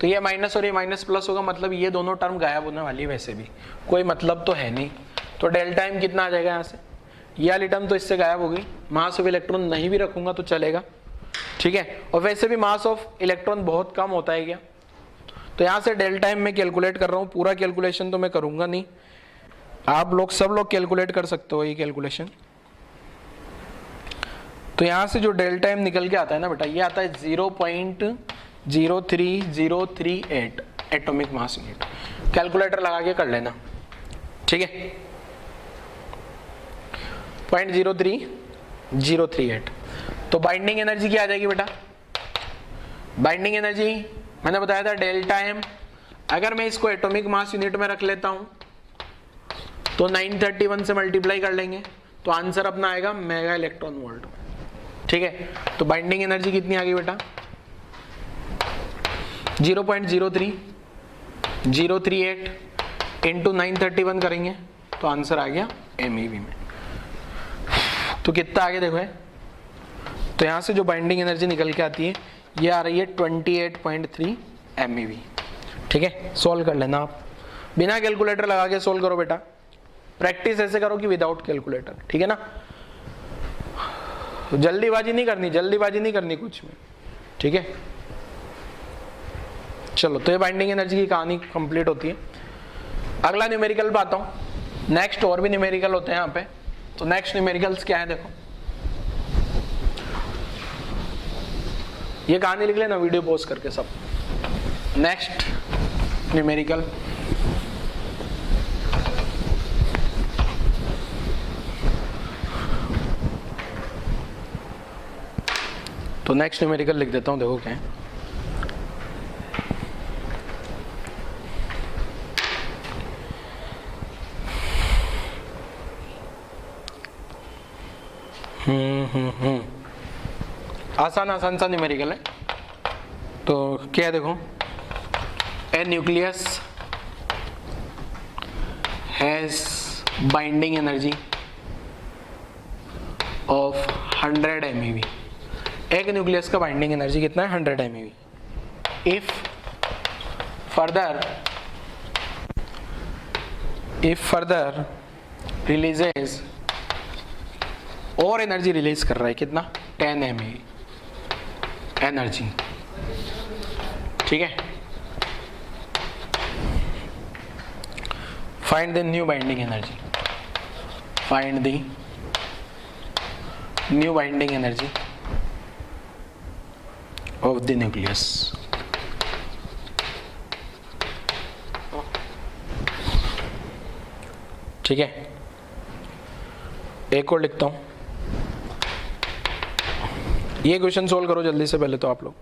तो ये माइनस और ये माइनस प्लस होगा, मतलब ये दोनों टर्म गायब होने वाली है, वैसे भी कोई मतलब तो है नहीं, तो डेल्टा एम कितना आ जाएगा यहाँ से, ये वाली टर्म तो इससे गायब हो गई, मास ऑफ इलेक्ट्रॉन नहीं भी रखूंगा तो चलेगा, ठीक है, और वैसे भी मास ऑफ इलेक्ट्रॉन बहुत कम होता है क्या, तो यहाँ से डेल्टा एम में कैलकुलेट कर रहा हूँ, पूरा कैलकुलेशन तो मैं करूंगा नहीं, आप लोग सब लोग कैलकुलेट कर सकते हो ये कैलकुलेशन। तो यहाँ से जो डेल्टा एम निकल के आता है ना बेटा, ये आता है 0.03038 एटॉमिक मास यूनिट, कैलकुलेटर लगा के कर लेना, ठीक है, 0.03038। तो बाइंडिंग एनर्जी क्या आ जाएगी बेटा, बाइंडिंग एनर्जी मैंने बताया था डेल्टा एम, अगर मैं इसको एटॉमिक मास यूनिट में रख लेता हूं तो 931 से मल्टीप्लाई कर लेंगे तो आंसर अपना आएगा मेगा इलेक्ट्रॉन वोल्ट, ठीक है। तो बाइंडिंग एनर्जी कितनी आ गई बेटा, 0.03038 इंटू 931 करेंगे तो आंसर आ गया MeV में। तो कितना आगे देखो है, तो यहां से जो बाइंडिंग एनर्जी निकल के आती है ये आ रही है 28.3 MeV, ठीक है। सोल्व कर लेना आप, बिना कैलकुलेटर लगा के सोल्व करो बेटा, प्रैक्टिस ऐसे करो कि विदाउट कैलकुलेटर, ठीक है ना, जल्दीबाजी नहीं करनी कुछ में, ठीक है। चलो, तो ये बाइंडिंग एनर्जी की कहानी कंप्लीट होती है। अगला न्यूमेरिकल पे आता हूं, नेक्स्ट और भी न्यूमेरिकल होते हैं यहाँ पे, तो नेक्स्ट न्यूमेरिकल्स क्या है देखो, ये कहानी लिख लेना वीडियो पॉज करके सब। नेक्स्ट न्यूमेरिकल, तो नेक्स्ट न्यूमेरिकल लिख देता हूं, देखो क्या है, आसान सा न्यूमेरिकल है। तो क्या है देखो, a nucleus has binding energy of 100 MeV, एक न्यूक्लियस का बाइंडिंग एनर्जी कितना है 100 MeV। इफ फर्दर रिलीजेस, और एनर्जी रिलीज कर रहा है कितना 10 MeV एनर्जी, ठीक है। Find the new binding energy, find the new binding energy of the nucleus. ठीक है, एक और लिखता हूं, ये क्वेश्चन सोल्व करो जल्दी से पहले तो आप लोग।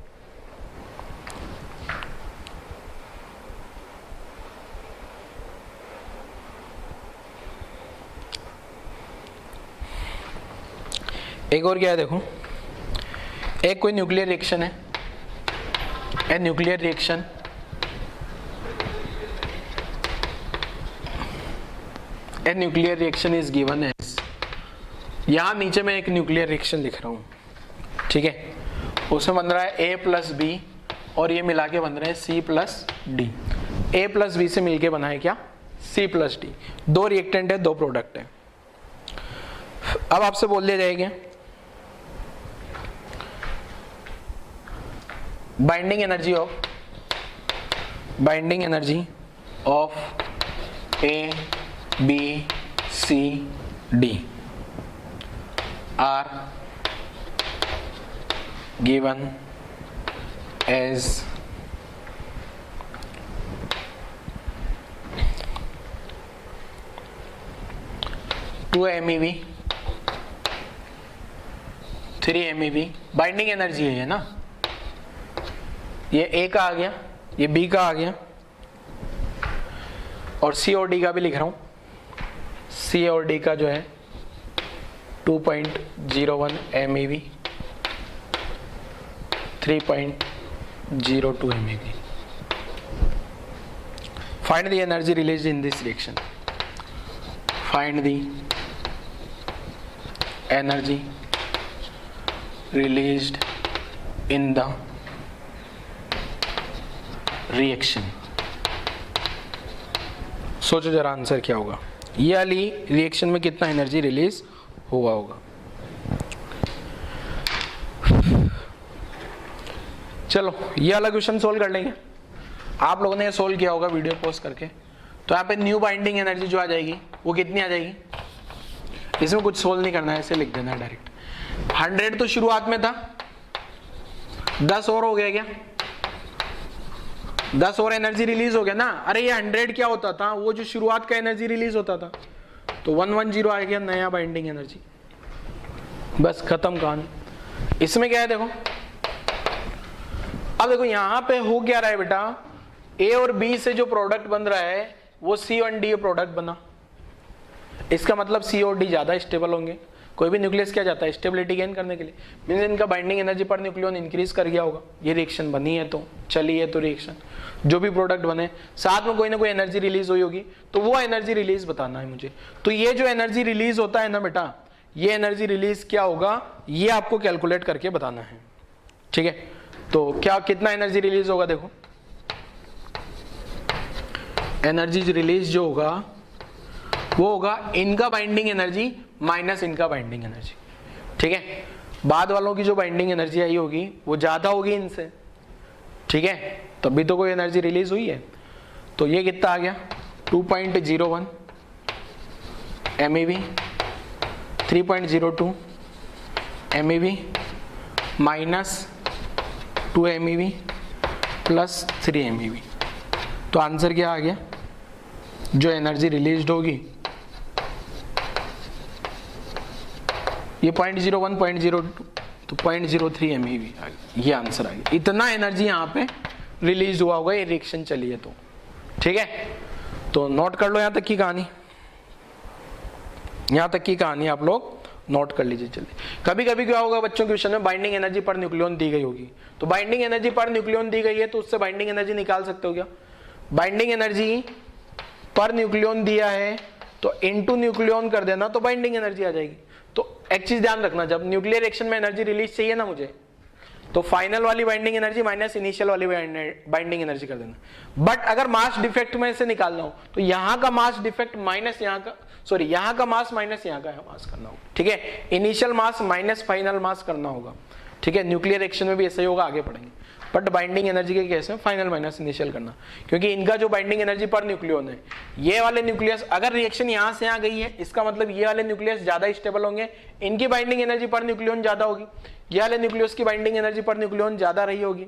एक और क्या है देखो, एक कोई न्यूक्लियर रिएक्शन है, a nuclear reaction is given as, यहां नीचे मैं एक न्यूक्लियर रिएक्शन लिख रहा हूं, ठीक है, उसमें बन रहा है A+B और ये मिला के बन रहे हैं C+D। A+B से मिलके बना है क्या C+D, दो रिएक्टेंट है, दो प्रोडक्ट है। अब आपसे बोल दिया जाएगा binding energy of A, B, C, D are given as two MeV, 3 MeV binding energy है ना, ये A का आ गया, ये B का आ गया, और C और D का भी लिख रहा हूं। C और D का जो है 2.01 MeV, 3.02 MeV। Find the energy released in this reaction. Find the energy released in the reaction. सोचो जरा आंसर क्या होगा, ये वाली रिएक्शन में कितना एनर्जी रिलीज हुआ होगा। चलो ये वाला क्वेश्चन सोल्व कर लेंगे। आप लोगों ने ये सोल्व किया होगा वीडियो पोस्ट करके। तो यहाँ पे न्यू बाइंडिंग एनर्जी जो आ जाएगी वो कितनी आ जाएगी, इसमें कुछ सोल्व नहीं करना है, ऐसे लिख देना है डायरेक्ट। 100 तो शुरुआत में था, 10 और हो गया क्या, 10 और एनर्जी रिलीज हो गया ना। अरे ये 100 क्या होता था, वो जो शुरुआत का एनर्जी रिलीज होता था, तो 110 आ गया नया बाइंडिंग एनर्जी। बस खत्म कहानी। इसमें क्या है देखो, अब देखो यहां पे हो क्या रहा है बेटा, ए और बी से जो प्रोडक्ट बन रहा है वो सी और डी प्रोडक्ट बना। इसका मतलब सी और डी ज्यादा स्टेबल होंगे। कोई भी न्यूक्लियस क्या जाता है, स्टेबिलिटी गेन करने के लिए, मींस इनका binding energy per nucleon increase कर गया होगा। ये रिएक्शन बनी है तो चली है, तो रिएक्शन जो भी प्रोडक्ट बने साथ में कोई ना कोई एनर्जी रिलीज हुई होगी, तो वो एनर्जी रिलीज बताना है मुझे। तो ये जो एनर्जी रिलीज होता है ना बेटा, ये एनर्जी रिलीज क्या होगा ये आपको कैलकुलेट करके बताना है, ठीक है। तो क्या कितना एनर्जी रिलीज होगा, देखो एनर्जी रिलीज जो होगा वो होगा इनका बाइंडिंग एनर्जी माइनस इनका बाइंडिंग एनर्जी, ठीक है। बाद वालों की जो बाइंडिंग एनर्जी आई होगी वो ज्यादा होगी इनसे, ठीक है, तभी तो कोई एनर्जी रिलीज हुई है। तो ये कितना आ गया 2.01 MeV, 3.02 MeV minus 2 MeV plus 3 MeV। तो आंसर क्या आ गया, जो एनर्जी रिलीज होगी ये 0.01 0.02 तो 0.03 MeV आ गया, ये आंसर आ गया। इतना एनर्जी यहाँ पे रिलीज हुआ होगा, ये रिएक्शन चली है तो, ठीक है। तो नोट कर लो यहाँ तक की कहानी, यहाँ तक की कहानी आप लोग नोट कर लीजिए जल्दी। कभी कभी क्या होगा बच्चों के क्वेश्चन में बाइंडिंग एनर्जी पर न्यूक्लियन दी गई होगी, तो बाइंडिंग एनर्जी पर न्यूक्लियन दी गई है तो उससे बाइंडिंग एनर्जी निकाल सकते हो क्या। बाइंडिंग एनर्जी पर न्यूक्लियन दिया है तो इनटू न्यूक्लियन कर देना तो बाइंडिंग एनर्जी आ जाएगी। तो एक चीज ध्यान रखना, जब न्यूक्लियर रिएक्शन में एनर्जी रिलीज चाहिए ना मुझे, तो फाइनल वाली बाइंडिंग एनर्जी माइनस इनिशियल वाली बाइंडिंग एनर्जी कर देना। बट अगर मास डिफेक्ट में से निकालना हो तो यहाँ का मास डिफेक्ट माइनस यहाँ का, सॉरी यहाँ का मास माइनस यहाँ का मास करना होगा, ठीक है। इनिशियल मास माइनस फाइनल मास करना होगा, ठीक है। न्यूक्लियर रिएक्शन में भी ऐसा ही होगा, आगे पढ़ेंगे। बट बाइंडिंग एनर्जी के केस में फाइनल माइनस इनिशियल करना, क्योंकि इनका जो बाइंडिंग एनर्जी पर न्यूक्लियन है, ये वाले न्यूक्लियस अगर रिएक्शन यहाँ से यहाँ गई है, इसका मतलब ये वाले न्यूक्लियस ज्यादा स्टेबल होंगे, इनकी बाइंडिंग एनर्जी पर न्यूक्लियन ज्यादा होगी, ये वाले न्यूक्लियस की बाइंडिंग एनर्जी पर न्यूक्लियन ज्यादा रही होगी,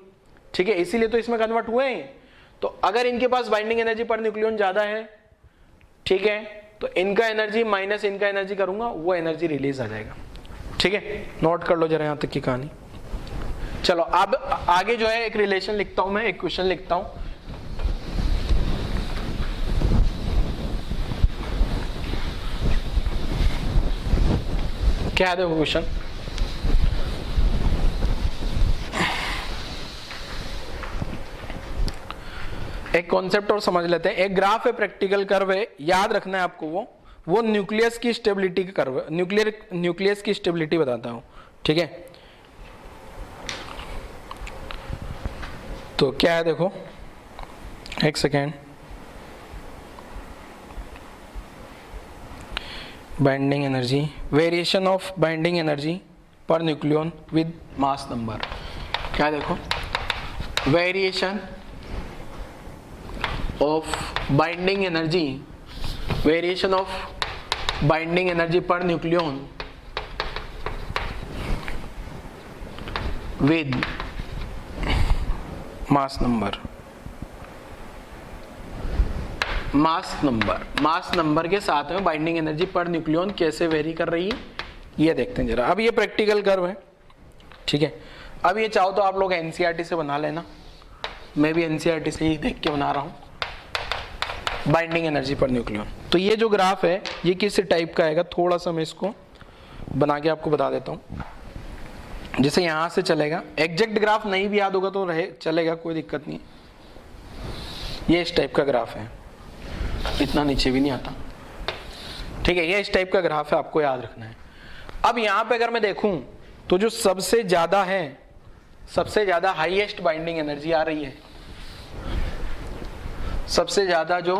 ठीक है। इसीलिए तो इसमें कन्वर्ट हुए हैं। तो अगर इनके पास बाइंडिंग एनर्जी पर न्यूक्लियन ज्यादा है, ठीक है, तो इनका एनर्जी माइनस इनका एनर्जी करूंगा, वो एनर्जी रिलीज आ जाएगा, ठीक है। नोट कर लो जरा यहाँ तक की कहानी। चलो अब आगे जो है एक रिलेशन लिखता हूं मैं, एक क्वेश्चन लिखता हूं। क्या है देखो क्वेश्चन, एक कॉन्सेप्ट और समझ लेते हैं। एक ग्राफ है, प्रैक्टिकल कर्व है, याद रखना है आपको। वो न्यूक्लियस की स्टेबिलिटी का कर्व, न्यूक्लियस की स्टेबिलिटी बताता हूं, ठीक है। तो क्या है देखो, एक second, binding energy, variation of binding energy per nucleon with mass number. क्या है देखो, variation of binding energy variation of binding energy per nucleon with mass number. Mass number के साथ में बाइंडिंग एनर्जी पर न्यूक्लियन कैसे very कर रही है ये देखते हैं जरा। अब ये प्रैक्टिकल कर्व है, ठीक है। अब ये चाहो तो आप लोग एनसीईआरटी से बना लेना, मैं भी एनसीईआरटी से ही देख के बना रहा हूं बाइंडिंग एनर्जी पर न्यूक्लियन। तो ये जो ग्राफ है ये किस टाइप का आएगा, थोड़ा सा मैं इसको बना के आपको बता देता हूं। जैसे यहां से चलेगा, एग्जैक्ट ग्राफ नहीं भी याद होगा तो रहे चलेगा, कोई दिक्कत नहीं। ये इस टाइप का ग्राफ है, इतना नीचे भी नहीं आता, ठीक है। ये इस टाइप का ग्राफ है, आपको याद रखना है। अब यहां पे अगर मैं देखूं तो जो सबसे ज्यादा है, सबसे ज्यादा हाईएस्ट बाइंडिंग एनर्जी आ रही है, सबसे ज्यादा जो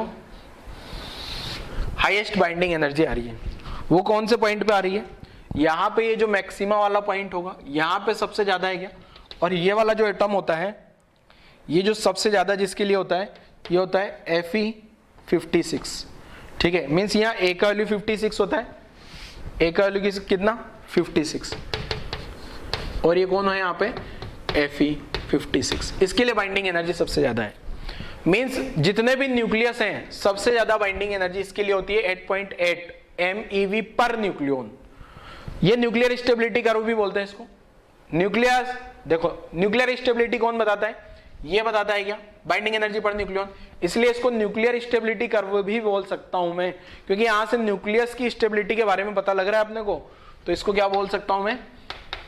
हाईएस्ट बाइंडिंग एनर्जी आ रही है वो कौन से पॉइंट पे आ रही है, यहां पे ये जो मैक्सिमा वाला पॉइंट होगा यहां पे सबसे ज्यादा है क्या। और ये वाला जो एटम होता है, ये जो सबसे ज्यादा जिसके लिए होता है ये होता है Fe56, ठीक है। मीन्स यहाँ ए का वैल्यू 56 होता है, ए का वैल्यू कितना 56, और ये कौन है यहाँ पे Fe56, इसके लिए बाइंडिंग एनर्जी सबसे ज्यादा है। मीन्स जितने भी न्यूक्लियस हैं सबसे ज्यादा बाइंडिंग एनर्जी इसके लिए होती है 8.8 MeV पर न्यूक्लियन। ये न्यूक्लियर स्टेबिलिटी कर्व भी बोलते हैं इसको। न्यूक्लियस देखो, न्यूक्लियर स्टेबिलिटी कौन बताता है, ये बताता है क्या, बाइंडिंग एनर्जी पर न्यूक्लियन। इसलिए इसको न्यूक्लियर स्टेबिलिटी कर्व भी बोल सकता हूं मैं, क्योंकि यहां से न्यूक्लियस की स्टेबिलिटी के बारे में पता लग रहा है अपने को, तो इसको क्या बोल सकता हूं मैं,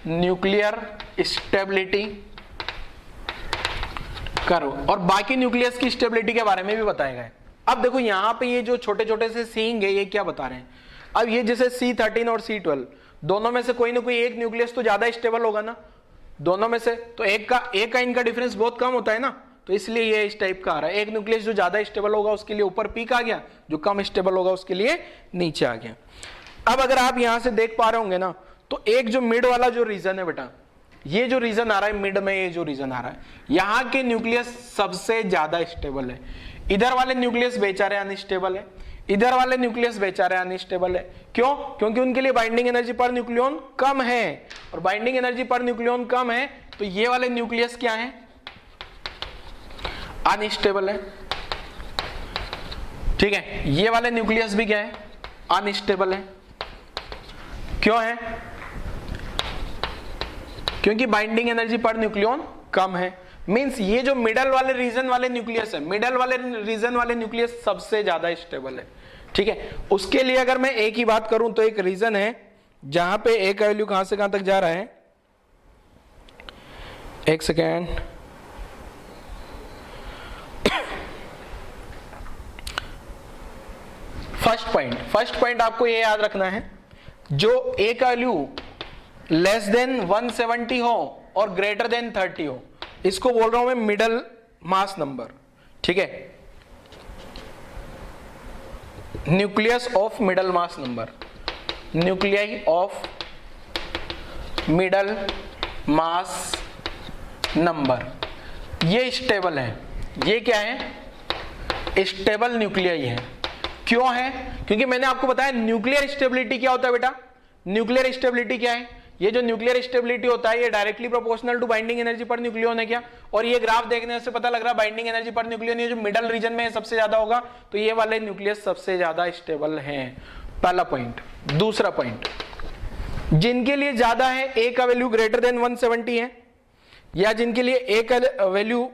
न्यूक्लियर स्टेबिलिटी कर्व। और बाकी न्यूक्लियस की स्टेबिलिटी के बारे में भी बताया गया है। अब देखो यहां पे ये जो छोटे छोटे से सींग है ये क्या बता रहे हैं। अब ये जैसे C13 और C12 दोनों में से कोई ना कोई एक न्यूक्लियस तो ज्यादा स्टेबल होगा ना, दोनों में से तो एक का इनका डिफरेंस बहुत कम होता है ना, तो इसलिए ये इस टाइप का आ रहा है। एक न्यूक्लियस जो ज्यादा स्टेबल होगा उसके लिए ऊपर पीक आ गया, जो कम स्टेबल होगा उसके लिए नीचे आ गया। अब अगर आप यहां से देख पा रहे होंगे ना, तो एक जो मिड वाला जो रीजन है बेटा, ये जो रीजन आ रहा है मिड में, ये जो रीजन आ रहा है, यहां के न्यूक्लियस सबसे ज्यादा स्टेबल है। इधर वाले न्यूक्लियस बेचारे अनस्टेबल है, इधर वाले न्यूक्लियस बेचारे अनस्टेबल है। क्यों? क्योंकि उनके लिए बाइंडिंग एनर्जी पर न्यूक्लियन कम है, और बाइंडिंग एनर्जी पर न्यूक्लियन कम है तो ये वाले न्यूक्लियस क्या है, अनस्टेबल है, ठीक है। ये वाले न्यूक्लियस भी क्या है, अनस्टेबल है। क्यों है? क्योंकि बाइंडिंग एनर्जी पर न्यूक्लियन कम है। मींस ये जो मिडल वाले रीजन वाले न्यूक्लियस है, मिडल वाले रीजन वाले न्यूक्लियस सबसे ज्यादा स्टेबल है, ठीक है। उसके लिए अगर मैं एक ही बात करूं तो एक रीजन है जहां पे ए का वैल्यू कहां से कहां तक जा रहा है, एक सेकेंड, फर्स्ट पॉइंट आपको ये याद रखना है, जो ए का वैल्यू लेस देन 170 हो और ग्रेटर देन 30 हो, इसको बोल रहा हूं मैं मिडल मास नंबर, ठीक है। Nucleus of middle mass number, nuclei of middle mass number, ये स्टेबल है। ये क्या है, स्टेबल न्यूक्लियाई है। क्यों है? क्योंकि मैंने आपको बताया न्यूक्लियर स्टेबिलिटी क्या होता है बेटा, न्यूक्लियर स्टेबिलिटी क्या है, ये जो न्यूक्लियर स्टेबिलिटी होता है ये directly proportional to binding energy per nucleon है क्या। और ये ग्राफ देखने से पता लग रहा है बाइंडिंग एनर्जी पर न्यूक्लियन ये जो मिडल रीजन में सबसे ज्यादा होगा, तो ये वाले न्यूक्लियस सबसे ज्यादा स्टेबल हैं, पहला पॉइंट। दूसरा पॉइंट, जिनके लिए ज्यादा है ए का वैल्यू ग्रेटर देन 170 है, या जिनके लिए ए का वैल्यू,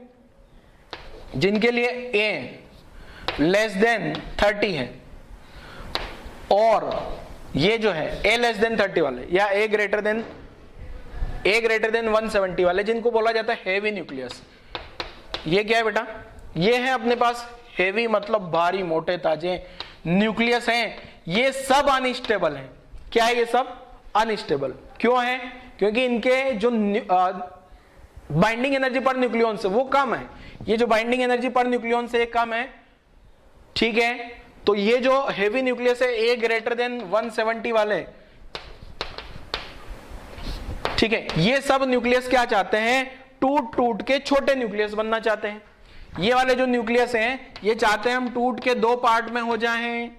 जिनके लिए ए लेस देन 30 है, और ये जो है ए लेस देन 30 वाले या ए ग्रेटर देन 170 वाले, जिनको बोला जाता है हेवी न्यूक्लियस। ये क्या है बेटा, ये है अपने पास हेवी मतलब भारी मोटे ताजे न्यूक्लियस हैं, ये सब अनस्टेबल हैं। क्या है ये सब अनस्टेबल? क्यों है? क्योंकि इनके जो बाइंडिंग एनर्जी पर न्यूक्लियन से वो कम है, ये जो बाइंडिंग एनर्जी पर न्यूक्लियन से कम है, ठीक है। तो ये जो हेवी न्यूक्लियस है ए ग्रेटर देन 170 वाले, ठीक है, ये सब न्यूक्लियस क्या चाहते हैं, टूट टूट के छोटे न्यूक्लियस बनना चाहते हैं। ये वाले जो न्यूक्लियस हैं ये चाहते हैं हम टूट के दो पार्ट में हो जाएं,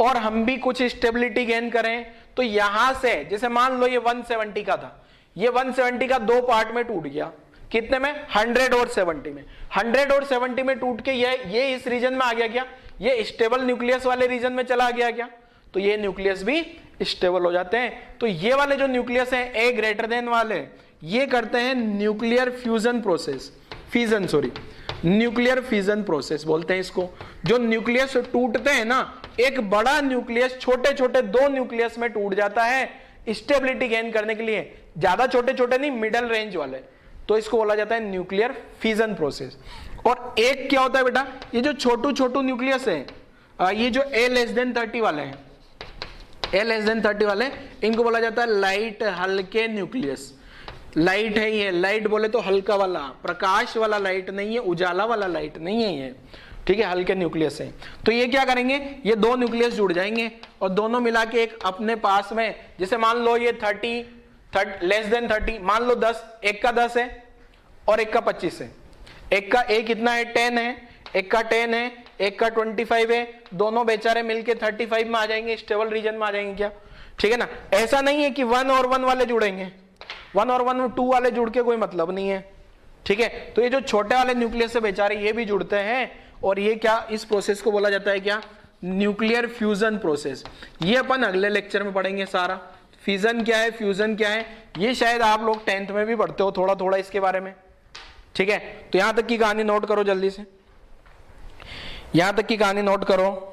और हम भी कुछ स्टेबिलिटी गेन करें, तो यहां से जैसे मान लो ये 170 का था, ये 170 का दो पार्ट में टूट गया, कितने में, 100 और 70 में, 100 और 70 में टूट के ये इस रीजन में आ गया क्या, ये स्टेबल न्यूक्लियस वाले रीजन में चला गया क्या, तो ये न्यूक्लियस भी स्टेबल हो जाते हैं। तो ये वाले जो न्यूक्लियस हैं ए ग्रेटर देन वाले, ये करते हैं nuclear fusion process, fission sorry, nuclear fission process बोलते हैं इसको। जो न्यूक्लियस टूटते हैं ना, एक बड़ा न्यूक्लियस छोटे छोटे दो न्यूक्लियस में टूट जाता है स्टेबिलिटी गेन करने के लिए, ज्यादा छोटे छोटे नहीं, मिडल रेंज वाले, तो इसको बोला जाता है न्यूक्लियर फिजन प्रोसेस। और एक क्या होता है बेटा, ये जो छोटू छोटू न्यूक्लियस है, ये जो A<30 वाले हैं, A<30 वाले, इनको बोला जाता है लाइट हल्के न्यूक्लियस। लाइट है ये, लाइट बोले तो हल्का वाला, प्रकाश वाला लाइट नहीं है, उजाला वाला लाइट नहीं है ये, ठीक है, हल्के न्यूक्लियस है। तो ये क्या करेंगे, ये दो न्यूक्लियस जुड़ जाएंगे और दोनों मिला के एक अपने पास में, जैसे मान लो ये 30 मान लो 10, एक का 10 है और एक का 25 है, एक का एक कितना है 10 है, एक का 10 है, एक का 25 है, दोनों बेचारे मिलके 35 में आ जाएंगे, स्टेबल रीजन में आ जाएंगे क्या, ठीक है ना। ऐसा नहीं है कि 1 और 1 वाले जुड़ेंगे, 1 और 1 में 2 वाले जुड़ के कोई मतलब नहीं है, ठीक है। तो ये जो छोटे वाले न्यूक्लियस है बेचारे, ये भी जुड़ते हैं, और ये क्या, इस प्रोसेस को बोला जाता है क्या, न्यूक्लियर फ्यूजन प्रोसेस। ये अपन अगले लेक्चर में पढ़ेंगे सारा, फिजन क्या है, फ्यूजन क्या है, ये शायद आप लोग 10th में भी पढ़ते हो थोड़ा थोड़ा इसके बारे में, ठीक है। तो यहां तक की कहानी नोट करो जल्दी से, यहां तक की कहानी नोट करो।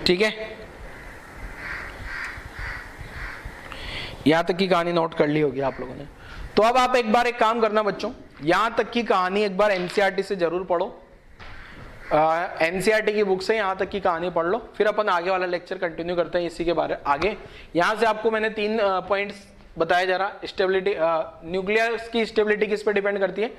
ठीक है, यहां तक की कहानी नोट कर ली होगी आप लोगों ने। तो अब आप एक बार एक काम करना बच्चों, यहां तक की कहानी एक बार एनसीईआरटी से जरूर पढ़ो, एनसीईआरटी की बुक से यहां तक की कहानी पढ़ लो, फिर अपन आगे वाला लेक्चर कंटिन्यू करते हैं इसी के बारे आगे। यहां से आपको मैंने 3 पॉइंट्स बताया जा रहा, स्टेबिलिटी, न्यूक्लियस की स्टेबिलिटी किस पे डिपेंड करती है,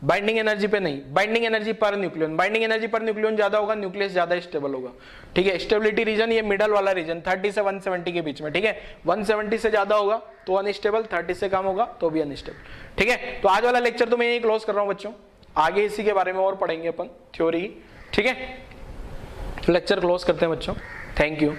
बाइंडिंग एनर्जी पे नहीं, binding energy per nucleon, binding energy per nucleon ज्यादा होगा, न्यूक्लियस ज्यादा स्टेबल होगा, ठीक है। स्टेबिलिटी रीजन ये मिडल वाला रीजन 30 से 170 के बीच में, ठीक है, 170 से ज्यादा होगा तो अनस्टेबल, 30 से कम होगा तो भी अनस्टेबल, ठीक है। तो आज वाला लेक्चर तो मैं यही क्लोज कर रहा हूं बच्चों, आगे इसी के बारे में और पढ़ेंगे अपन थ्योरी, ठीक है। लेक्चर क्लोज करते हैं बच्चों, थैंक यू।